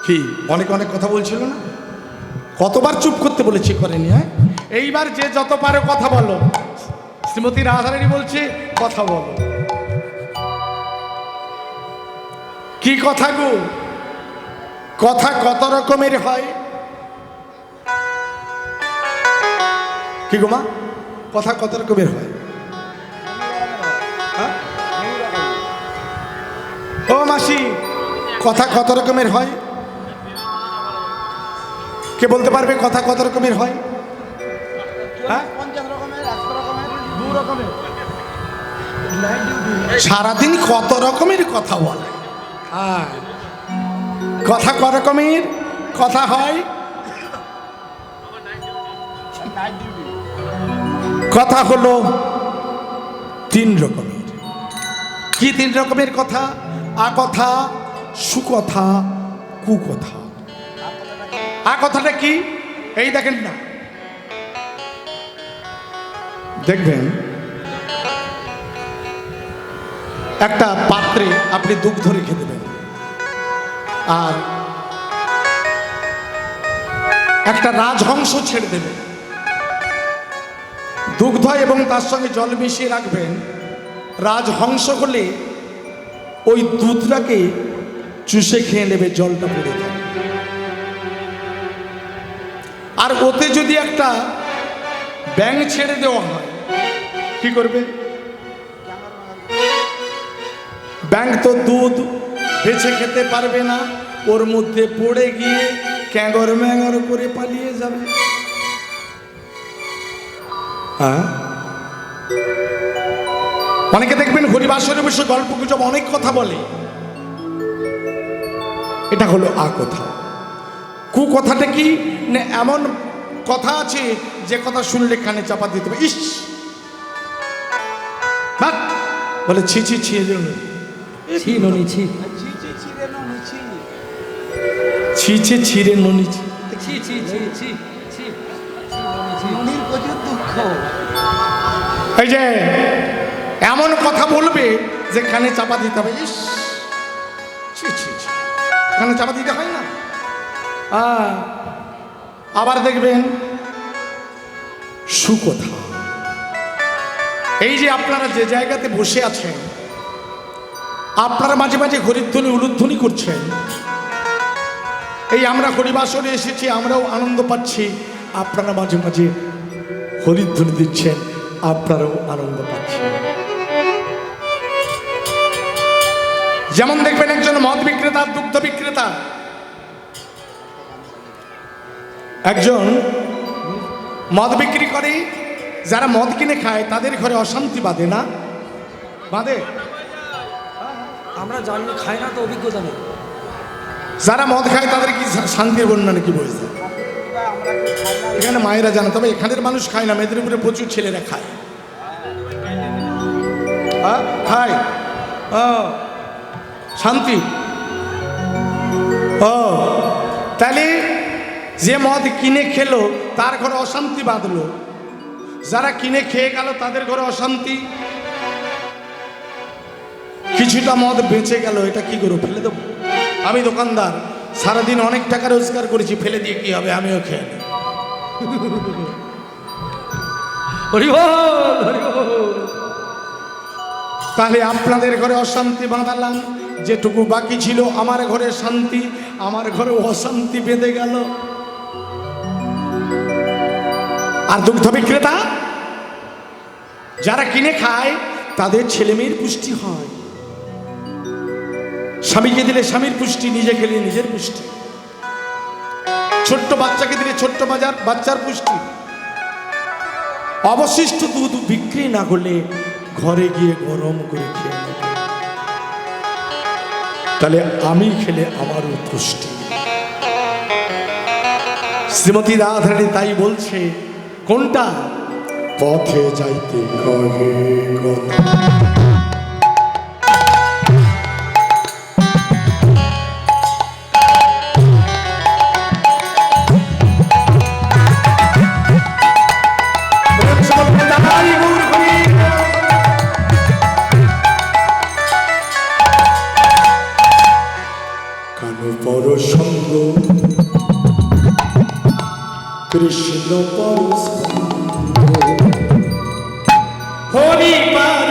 কি অনেক অনেক কথা বলছিল না, কতবার চুপ করতে বলেছি, করেনি? হ্যাঁ, এইবার যে যত পারো কথা বলো। শ্রীমতী রাধারানী বলছে কথা বলো। কি কথা গো? কথা কত রকমের হয়? কি গো মা, কথা কত রকমের হয়? হ্যাঁ? ও মাসি, কথা কত রকমের হয়? কে বলতে পারবে কথা কত রকমের হয়? হ্যাঁ? সারাদিন কত রকমের কথা বলে। হ্যাঁ, কথা কত রকমের কথা হয়? কথা হলো 3 রকমের। কি 3 রকমের কথা? আকথা, সুকথা, কুকথা। আকথাটা কি? এই দেখেন না, দেখবেন একটা পাত্রে আপনি দুগ্ধ রেখে দেবেন, আর একটা রাজহংস ছেড়ে দেবেন। দুগ্ধ এবং তার সঙ্গে জল মিশিয়ে রাখবেন। রাজহংস হলে ওই দুধটাকে চুষে খেয়ে নেবে, জলটা পড়ে যাবে। আর ওতে যদি একটা ব্যাঙ ছেড়ে দেওয়া হয়, কি করবে? ব্যাঙ তো দুধ বেছে খেতে পারবে না, ওর মধ্যে পড়ে গিয়ে ক্যাঙর ম্যাঙর করে পালিয়ে যাবে। হ্যাঁ, অনেকে দেখবেন হরিবাসরে বসে গল্প গুজব অনেক কথা বলে, এটা হলো আকথা। কুকথাটা কি না, এমন কথা আছে যে কথা শুনলে কানে চাপা দিতে হবে। ইস বলে ছি ছি ছি, ছি ননি ছি, ছি ছি ছিরে ননি ছি। ছি ছি ছি ছি ছি, এই যে এমন কথা বলবে যে কানে চাপা দিতে হবে। ইস ছি ছি ছি, কানে চাপা দিতে হয় না। আবার দেখবেন সুকথা। এই যে আপনারা যে জায়গাতে বসে আছেন, আপনারা মাঝে মাঝে হরিধ্বনি উলুধ্বনি করছেন। এই আমরা হরিবাসরে এসেছি, আমরাও আনন্দ পাচ্ছি। আপনারা মাঝে মাঝে হরিধ্বনি দিচ্ছেন, আপনারাও আনন্দ পাচ্ছেন। যেমন দেখবেন একজন মদ বিক্রেতা, দুগ্ধ বিক্রেতা, একজন মদ বিক্রি করে। যারা মদ কিনে খায় তাদের ঘরে অশান্তি বাঁধে না? বাঁধে? আমরা জানি খাই না তো অভিজ্ঞতা নেই। যারা মদ খায় তাদের কি শান্তির বন্যা নাকি বয়ে যায়? এখানে মায়েরা জানে, তবে এখানের মানুষ খায় না, মেদিনীপুরে প্রচুর ছেলেরা খায়। খায় শান্তি। ও তাহলে যে মদ কিনে খেলো তার ঘরে অশান্তি বাঁধলো, যারা কিনে খেয়ে গেল তাদের ঘরে অশান্তি। কিছুটা মদ বেঁচে গেল, এটা কি করবো? ফেলে দেবো? আমি দোকানদার, সারাদিন অনেক টাকা রোজগার করেছি, ফেলে দিয়ে কি হবে? আমিও খেয়ে নেব। তাহলে আপনাদের ঘরে অশান্তি বাঁধালাম, যেটুকু বাকি ছিল আমার ঘরে শান্তি, আমার ঘরে অশান্তি বেঁধে গেল। আর দুগ্ধ বিক্রেতা যারা কিনে খায় তাদের ছেলে মেয়ের পুষ্টি হয়। স্বামীকে দিলে স্বামীর পুষ্টি, নিজে খেলে নিজের পুষ্টি, ছোট্ট বাচ্চাকে দিলে ছোট্ট বাচ্চার পুষ্টি। অবশিষ্ট দুধ বিক্রি না করলে ঘরে গিয়ে গরম করে খেয়ে নেবে, তাহলে আমি খেলে আমারও পুষ্টি। শ্রীমতী রাধারানী তাই বলছে, কোনটা? পথে যাইতে কহে কথা। পর সঙ্গ কৃষ্ণ পর হরি পর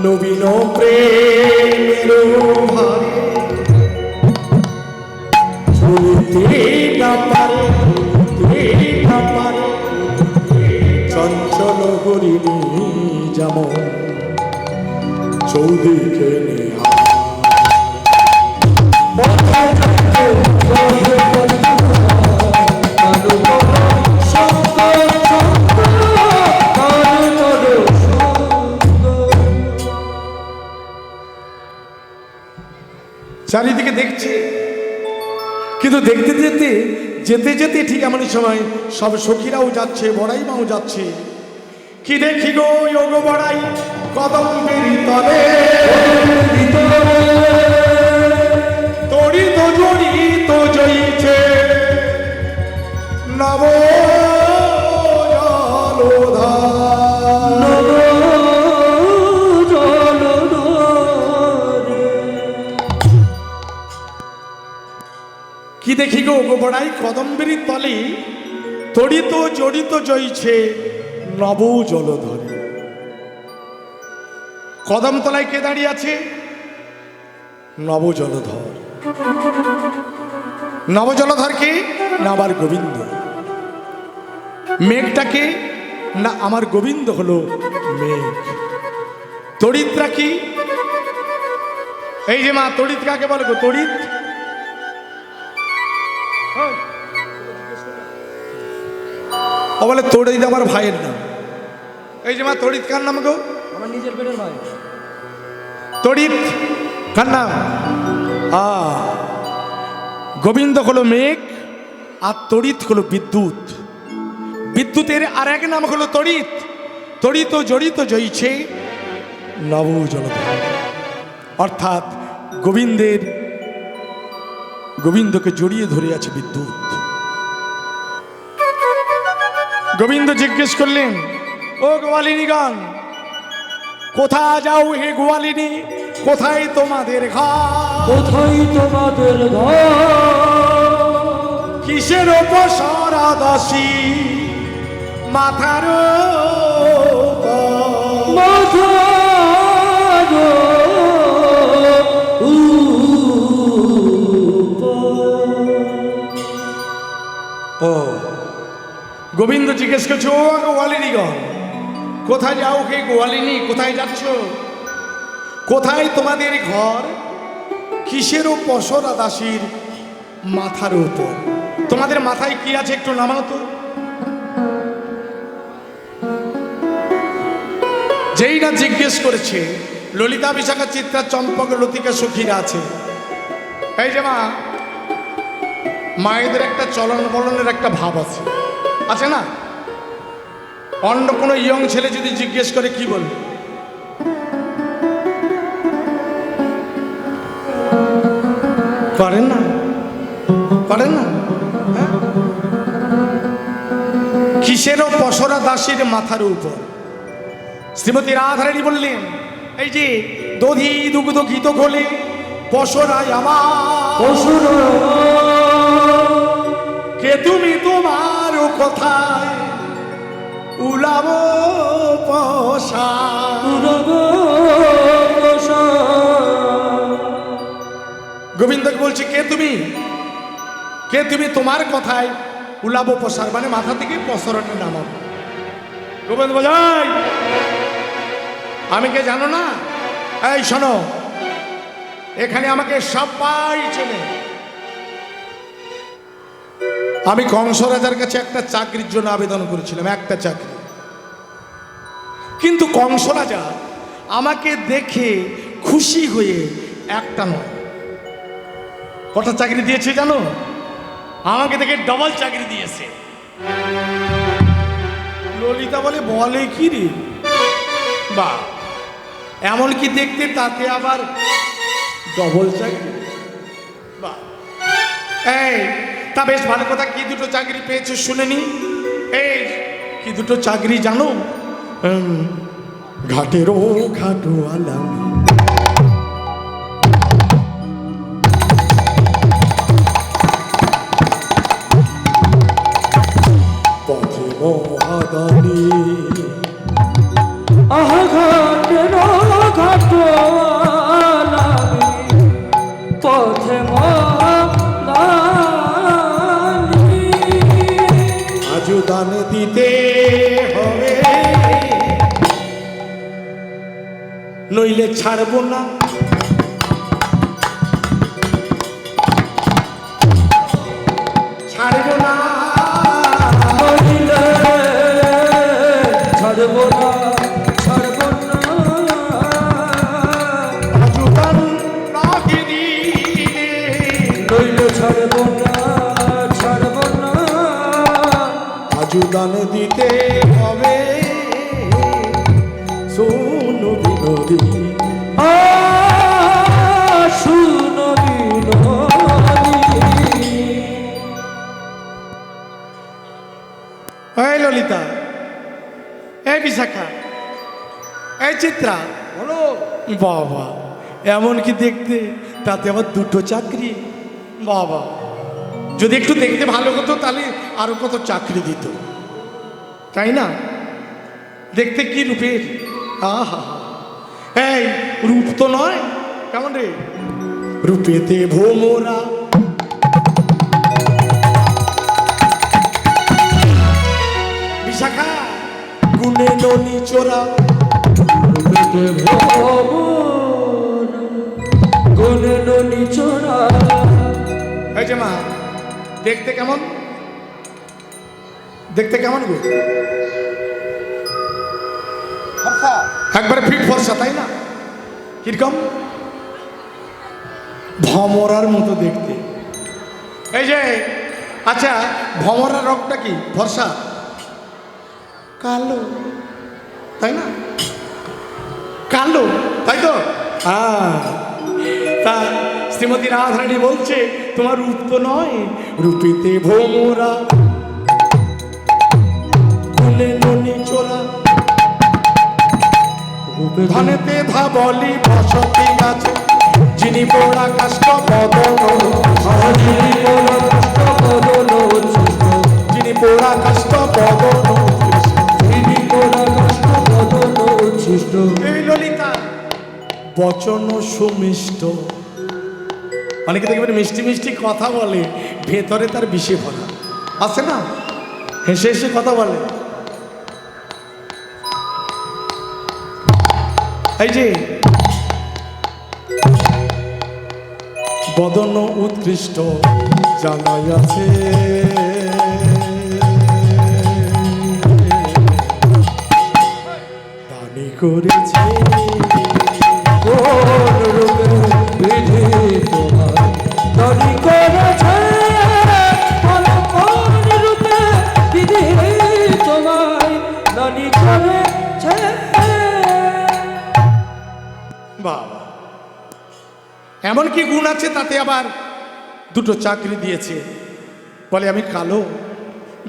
নবীন প্রেমের ভারে চঞ্চল করিনি যেমন চৌদিকে চারিদিকে দেখছে, কিন্তু দেখতে যেতে যেতে যেতে ঠিক এমন সময় সব সখীরাও যাচ্ছে, বড়াই মাও যাচ্ছে। কি দেখি গো যোগ বড়াই কদম্বের তলে, তড়িত জড়িত জয়ীছে নব কি দেখি গো গোবড়াই কদম্বের তলে, তড়িত জড়িত জয়ীছে নব জলধরে। কদম তলায় কে দাঁড়িয়ে আছে? নব জলধর। নব জলধর কে? না আমার গোবিন্দ। মেঘটাকে না আমার গোবিন্দ হলো মেঘ। তড়িৎরা কি? এই যে মা, তড়িৎ কাকে বলে গো? তড়িৎ ও বলে তড়িৎ আমার ভাইয়ের নাম। এই যে মা, তড়িৎ কার নাম গো? আমার নিজের পেটের ভাই। তড়িৎ কার নাম? গোবিন্দ হলো মেঘ, আর তড়িৎ হলো বিদ্যুৎ। বিদ্যুতের আর এক নাম হলো তড়িৎ। তড়িত জড়িত জয়ীছে নব জলধর। অর্থাৎ গোবিন্দকে জড়িয়ে ধরে আছে বিদ্যুৎ। গোবিন্দ জিজ্ঞেস করলেন, ও গোয়ালিনীগণ, কোথায় যাও হে গোয়ালিনী? কোথায় তোমাদের ঘর? কোথায় তোমাদের ঘর? কিসের উপসরা দাসী মাথার ও গোবিন্দ জিজ্ঞেস করছে, ও গোয়ালিনীগণ, কোথায় যাও হে গোয়ালিনী? কোথায় যাচ্ছ? কোথায় তোমাদের ঘর? কিসের পসরা দাসীর মাথার উপর? তোমাদের মাথায় কি আছে একটু নামাও তো। যেই না জিজ্ঞেস করেছে, ললিতা, বিশাখা, চিত্রা, চম্পক, লতিকা সখীরা আছে। এই যে মা, মায়েদের একটা চলন বলনের একটা ভাব আছে, আছে না? অন্য কোনো ইয়ং ছেলে যদি জিজ্ঞেস করে কি বলবে? করেন না? করেন না? হ্যাঁ? কিসেরও পসরা দাসীর মাথার উপর। শ্রীমতী রাধারানী বললেন, এই যে দধি দুগ্ধ ঘিত খোলে পশরাই আমার অসুর কে তুমি তোমার কোথায় উলাবো পশা গোবিন্দকে বলছি কে তুমি তোমার কথায় উলাবো পশার মানে মাথা থেকে পসরণে নামাবো। গোবিন্দ বলাই আমি কে জানো না? এই শোনো, এখানে আমাকে সবাই চেনে। আমি কংস রাজার কাছে একটা চাকরির জন্য আবেদন করেছিলাম, একটা চাকরি। কিন্তু কংস রাজা আমাকে দেখে খুশি হয়ে একটা নয় কটা চাকরি দিয়েছে জানো? আমাকে দেখে ডবল চাকরি দিয়েছে। ললিতা বলে কি রে বা এমন কি দেখতে, তাতে আবার ডবল চাকরি। বা এই তা বেশ ভালো কথা, কি দুটো চাকরি পেয়েছে শুনেনি? এই কি দুটো চাকরি জানো? ঘাটেরও ঘাটো আলামি, পথে মহাদানি, ঘাটের ঘাট পথে আজও দান দিতে হবে, নইলে ছাড়বো না। ছাড়বো না, নইলে ছাড়বো না, ছাড়বো না। আজও দান রাখি দিলে, নইলে ছাড়বো না, ছাড়বো না। আজও দান দিতে হবে, শোনো বিনোদী, শুনো বিনোদিনী। এই ললিতা, এই বিশাখা, এই চিত্রা, বলো। বাবা এমন কি দেখতে, তাতে আবার দুটো চাকরি। বাবা যদি একটু দেখতে ভালো হতো তাহলে আরো কত চাকরি দিত, তাই না? দেখতে কি রূপের, আহা! এই রূপ তো নয়, কেমন রে? রূপেতে ভোমরা, বিশাখা গুণে ননি চোরা, গুণে ননি চোরা। এই যে মা, দেখতে কেমন? দেখতে কেমন গো? একবারে ফিট ফর্সা, তাই না? কিরকম? ভমরার মতো দেখতে। এই যে আচ্ছা, ভমরার রংটা কি? ফর্সা, কালো, তাই না? কালো, তাই তো? হ্যাঁ। তা শ্রীমতী রাধারানী বলছে তোমার রূপ তো নয়, রূপেতে ভোমরা, গুণে ননি চোরা, ধনেতে ধবলি বসতি গাছে, যিনি পোড়া কাষ্ট বদন, যিনি পোড়া কাষ্ট বদন, এই ললিতা বচন সুমিষ্ট। অনেকে দেখবেন মিষ্টি মিষ্টি কথা বলে, ভেতরে তার বিষে ভরা আছে না, হেসে হেসে কথা বলে। এই যে বদন উৎকৃষ্ট জানাই আছে, দানি করেছে বিধি তোমার দানি করেছে, কোন রূপে বিধি তোমায় দানি করেছে। বাবা এমন কি গুণ আছে, তাতে আবার দুটো চাকরি দিয়েছে। বলে আমি কালো।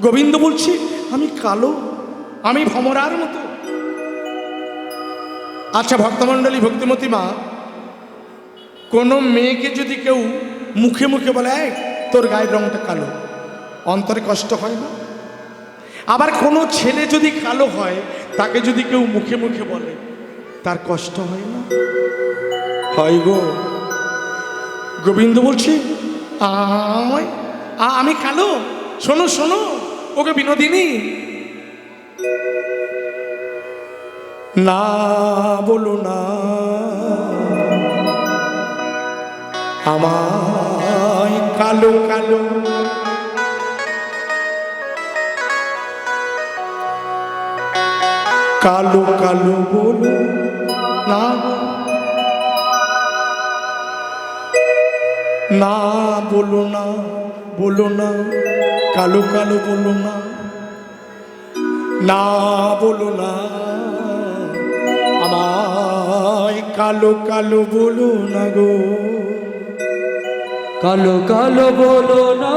গোবিন্দ বলছে আমি কালো, আমি ভমরার মতো। আচ্ছা ভক্তমণ্ডলী, ভক্তিমতী মা, কোনো মেয়েকে যদি কেউ মুখে মুখে বলে এই তোর গায়ের রংটা কালো, অন্তরে কষ্ট হয় না? আবার কোনো ছেলে যদি কালো হয় তাকে যদি কেউ মুখে মুখে বলে তার কষ্ট হয় না? হয় গো। গোবিন্দ বলছি আমি কালো, শোনো শোনো ওকে বিনোদিনী, না বলো না আমায় কালো কালো, কালো কালো বলো না গো, না বলো না, বলো না কালো কালো বলো না, না বলো না আমায় কালো কালো বলো না গো, কালো কালো বলো না।